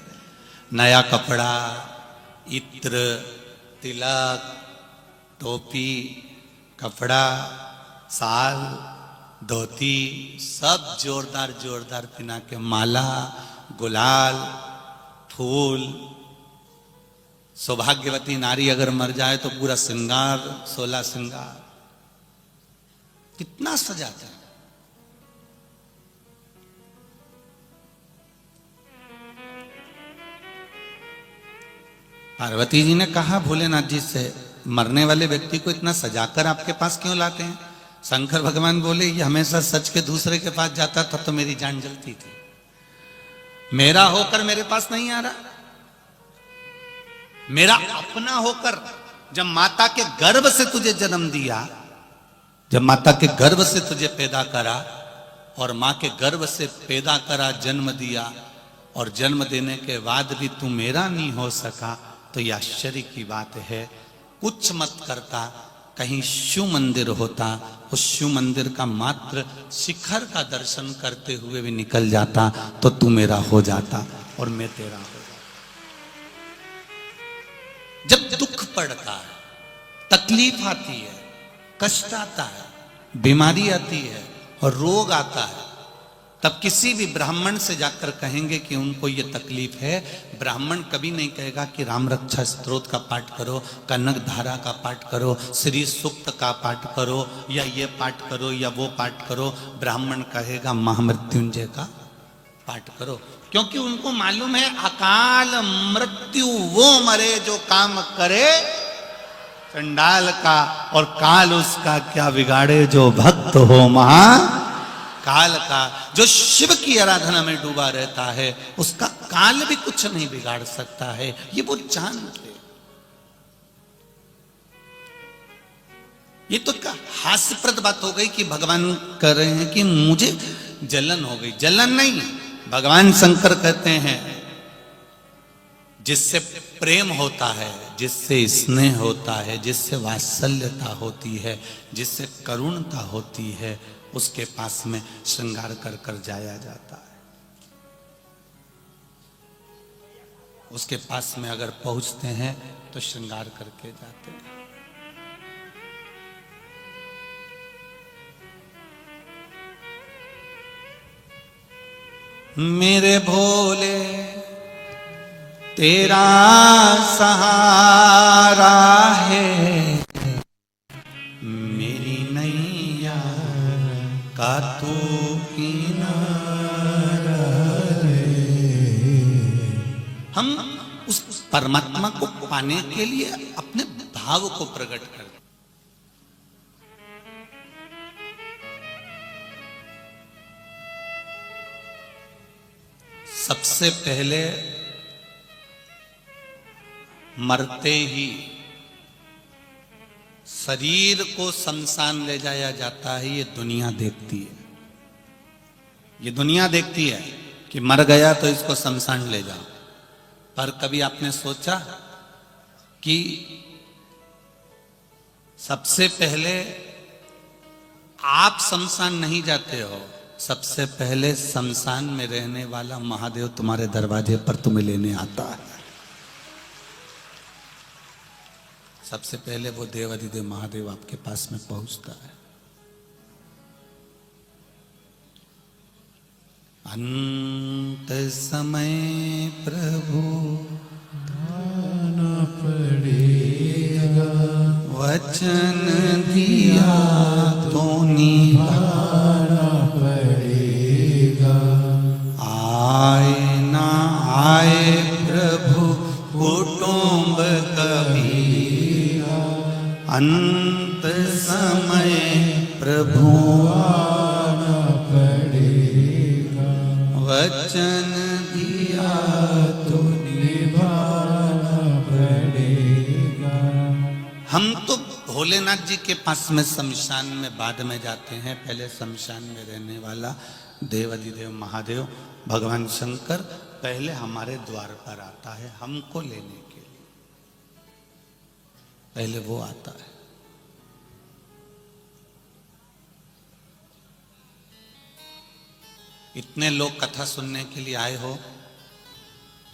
नया कपड़ा, इत्र, तिलक, टोपी, कपड़ा, साल, धोती, सब जोरदार जोरदार पहना के, माला, गुलाल, फूल। सौभाग्यवती नारी अगर मर जाए तो पूरा श्रृंगार, 16 श्रृंगार, कितना सजाते हैं। पार्वती जी ने कहा भोलेनाथ जी से, मरने वाले व्यक्ति को इतना सजाकर आपके पास क्यों लाते हैं? शंकर भगवान बोले ये हमेशा सच के दूसरे के पास जाता था तो मेरी जान जलती थी, मेरा होकर मेरे पास नहीं आ रहा, मेरा अपना होकर। जब माता के गर्भ से तुझे जन्म दिया, जब माता के गर्भ से तुझे पैदा करा और मां के गर्भ से पैदा करा, जन्म दिया, और जन्म देने के बाद भी तू मेरा नहीं हो सका, तो यह आश्चर्य की बात है। कुछ मत करता, कहीं शिव मंदिर होता, उस शिव मंदिर का मात्र शिखर का दर्शन करते हुए भी निकल जाता तो तू मेरा हो जाता और मैं तेरा हो जाता। जब दुख पड़ता है, तकलीफ आती है, कष्ट आता है, बीमारी आती है और रोग आता है, तब किसी भी ब्राह्मण से जाकर कहेंगे कि उनको ये तकलीफ है, ब्राह्मण कभी नहीं कहेगा कि राम रक्षा स्तोत्र का पाठ करो, कनक धारा का पाठ करो, श्री सूक्त का पाठ करो, या ये पाठ करो या वो पाठ करो। ब्राह्मण कहेगा महामृत्युंजय का पाठ करो, क्योंकि उनको मालूम है अकाल मृत्यु वो मरे जो काम करे चंडाल का, और काल उसका क्या बिगाड़े जो भक्त हो महा काल का। जो शिव की आराधना में डूबा रहता है उसका काल भी कुछ नहीं बिगाड़ सकता है, ये वो जानते। ये तो क्या हास्यप्रद बात हो गई कि भगवान कह रहे हैं कि मुझे जलन हो गई। जलन नहीं, भगवान शंकर कहते हैं जिससे प्रेम होता है, जिससे स्नेह होता है, जिससे वात्सल्यता होती है, जिससे करुणता होती है, उसके पास में श्रृंगार कर कर जाया जाता है। उसके पास में अगर पहुंचते हैं तो श्रृंगार करके जाते हैं। मेरे भोले तेरा सहारा है, मेरी नैया का तू किनारा है। हम उस परमात्मा को पाने के लिए अपने भाव को प्रकट करते। सबसे पहले मरते ही शरीर को शमशान ले जाया जाता है। ये दुनिया देखती है, ये दुनिया देखती है कि मर गया तो इसको शमशान ले जाओ। पर कभी आपने सोचा कि सबसे पहले आप शमशान नहीं जाते हो, सबसे पहले शमशान में रहने वाला महादेव तुम्हारे दरवाजे पर तुम्हें लेने आता है। सबसे पहले वो देवाधिदेव महादेव आपके पास में पहुंचता है। अंत समय प्रभु आना पड़ेगा, वचन दिया तो निभाना पड़ेगा। आए ना आए प्रभु कुटुंब कबीरा, अंत समय प्रभु आना पड़ेगा, वचन दिया तो निभाना पड़ेगा। हम तो भोलेनाथ जी के पास में शमशान में बाद में जाते हैं। पहले शमशान में रहने वाला देवाधिदेव महादेव भगवान शंकर पहले हमारे द्वार पर आता है हमको लेने के लिए। पहले वो आता है। इतने लोग कथा सुनने के लिए आए हो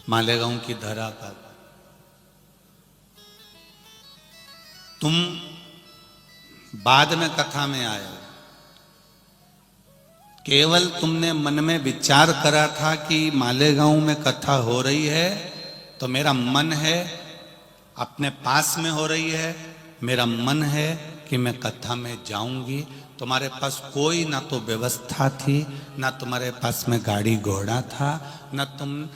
मालेगांव की धरा पर, तुम बाद में कथा में आए हो। केवल तुमने मन में विचार करा था कि मालेगांव में कथा हो रही है तो मेरा मन है अपने पास में हो रही है, मेरा मन है कि मैं कथा में जाऊंगी। तुम्हारे पास कोई ना तो व्यवस्था थी, ना तुम्हारे पास में गाड़ी घोड़ा था, ना तुम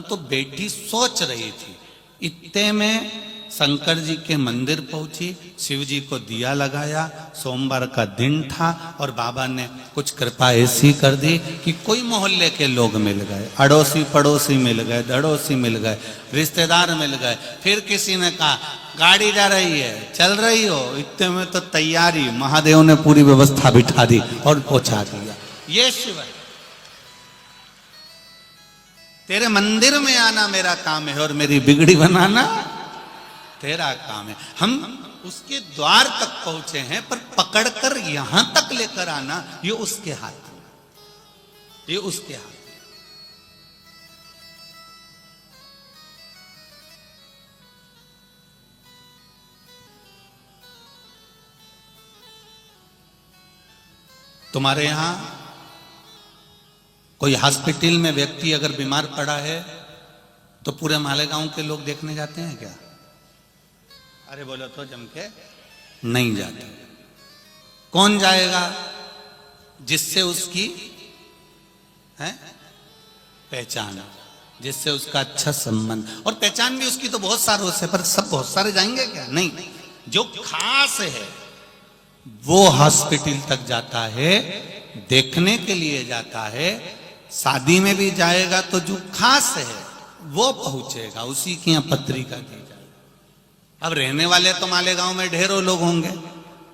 तो बेटी सोच रही थी। इतने में शंकर जी के मंदिर पहुंची, शिव जी को दिया लगाया, सोमवार का दिन था और बाबा ने कुछ कृपा ऐसी कर दी कि कोई मोहल्ले के लोग मिल गए, अड़ोसी पड़ोसी मिल गए, दड़ोसी मिल गए, रिश्तेदार मिल गए। फिर किसी ने कहा गाड़ी जा रही है, चल रही हो। इतने में तो तैयारी, महादेव ने पूरी व्यवस्था बिठा दी और पहुंचा दिया। ये शिव है, तेरे मंदिर में आना मेरा काम है और मेरी बिगड़ी बनाना तेरा काम है। हम उसके द्वार तक पहुंचे हैं, पर पकड़कर यहां तक लेकर आना ये उसके हाथ में, ये उसके हाथ में। तुम्हारे यहां कोई हॉस्पिटल में व्यक्ति अगर बीमार पड़ा है तो पूरे मालेगांव के लोग देखने जाते हैं क्या? अरे बोलो तो जम के नहीं जाते। कौन जाएगा? जिससे उसकी है पहचान, जिससे उसका अच्छा संबंध। और पहचान भी उसकी तो बहुत सारों से, पर सब बहुत सारे जाएंगे क्या? नहीं, जो खास है वो हॉस्पिटल तक जाता है, देखने के लिए जाता है। शादी में भी जाएगा तो जो खास है वो पहुंचेगा, उसी की यहाँ पत्रिका दी जाएगी। अब रहने वाले तो मालेगांव में ढेरों लोग होंगे,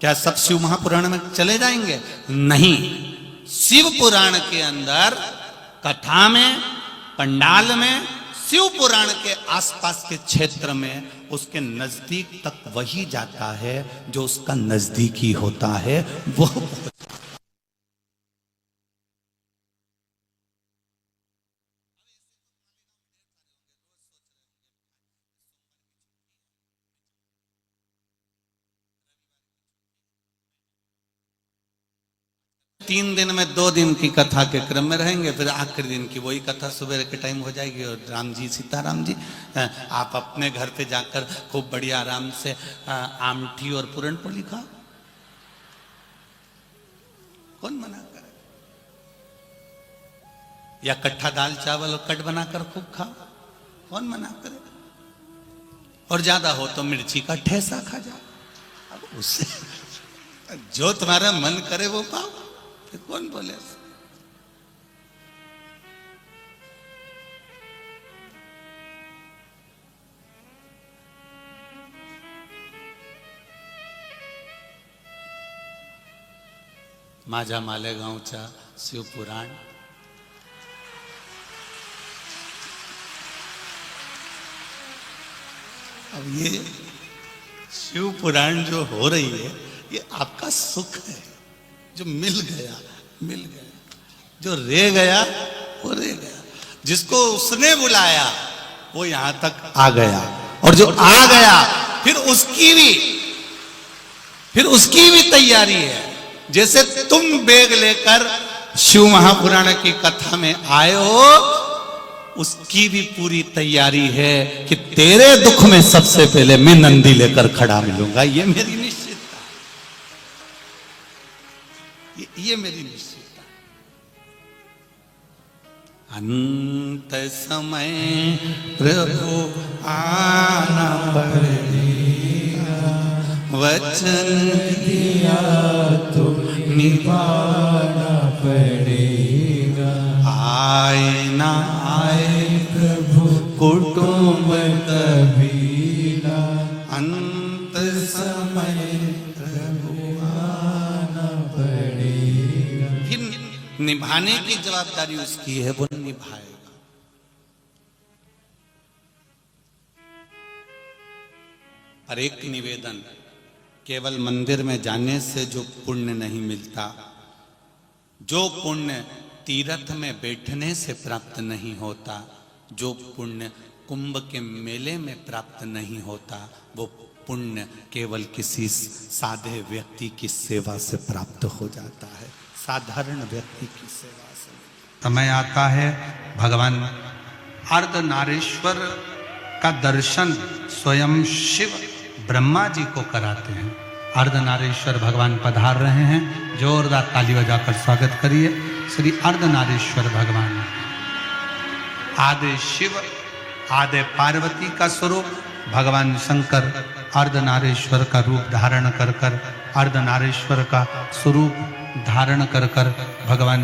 क्या सब शिव महापुराण में चले जाएंगे? नहीं, शिव पुराण के अंदर कथा में, पंडाल में, शिव पुराण के आसपास के क्षेत्र में उसके नजदीक तक वही जाता है जो उसका नजदीकी होता है। वो 3 दिन में 2 दिन की कथा के क्रम में रहेंगे, फिर आखिरी दिन की वही कथा सुबह के टाइम हो जाएगी। और राम जी, सीताराम जी, आप अपने घर पे जाकर खूब बढ़िया आराम से आमठी और पूरन पोली खाओ, कौन मना करे? या कट्ठा दाल चावल और कट बनाकर खूब खाओ, कौन मना करे? और ज्यादा हो तो मिर्ची का ठेसा खा जाओ, अब उससे जो तुम्हारा मन करे वो पाओ, फिर कौन बोले? माझा मालेगावचा शिवपुराण अब ये शिव पुराण जो हो रही है ये आपका सुख है, जो मिल गया मिल गया, जो रह गया वो रह गया, जिसको उसने बुलाया वो यहां तक आ गया, और जो आ गया फिर उसकी भी तैयारी है। जैसे तुम बैग लेकर शिव महापुराण की कथा में आए हो, उसकी भी पूरी तैयारी है कि तेरे दुख में सबसे पहले मैं नंदी लेकर खड़ा मिलूंगा। ये मेरी निश्चितता, ये मेरी निश्चितता। अंत समय प्रभु आना पड़ेगा, वचन दिया तो निभाना पड़ेगा। आए ना आए प्रभु कुटुंब कबीला, अंत समय प्रभु आना पड़ेगा। फिर निभाने की जवाबदारी उसकी है, वो निभाएगा। और एक निवेदन, केवल मंदिर में जाने से जो पुण्य नहीं मिलता, जो पुण्य तीर्थ में बैठने से प्राप्त नहीं होता, जो पुण्य कुंभ के मेले में प्राप्त नहीं होता, वो पुण्य केवल किसी साधे व्यक्ति की सेवा से प्राप्त हो जाता है, साधारण व्यक्ति की सेवा से। समय आता है भगवान अर्धनारीश्वर का दर्शन स्वयं शिव ब्रह्मा जी को कराते हैं। अर्धनारीश्वर भगवान पधार रहे हैं, जोरदार ताली बजाकर स्वागत करिए श्री अर्धनारीश्वर भगवान। आदि शिव आदि पार्वती का स्वरूप भगवान शंकर अर्धनारीश्वर का रूप धारण कर अर्धनारीश्वर का स्वरूप धारण कर भगवान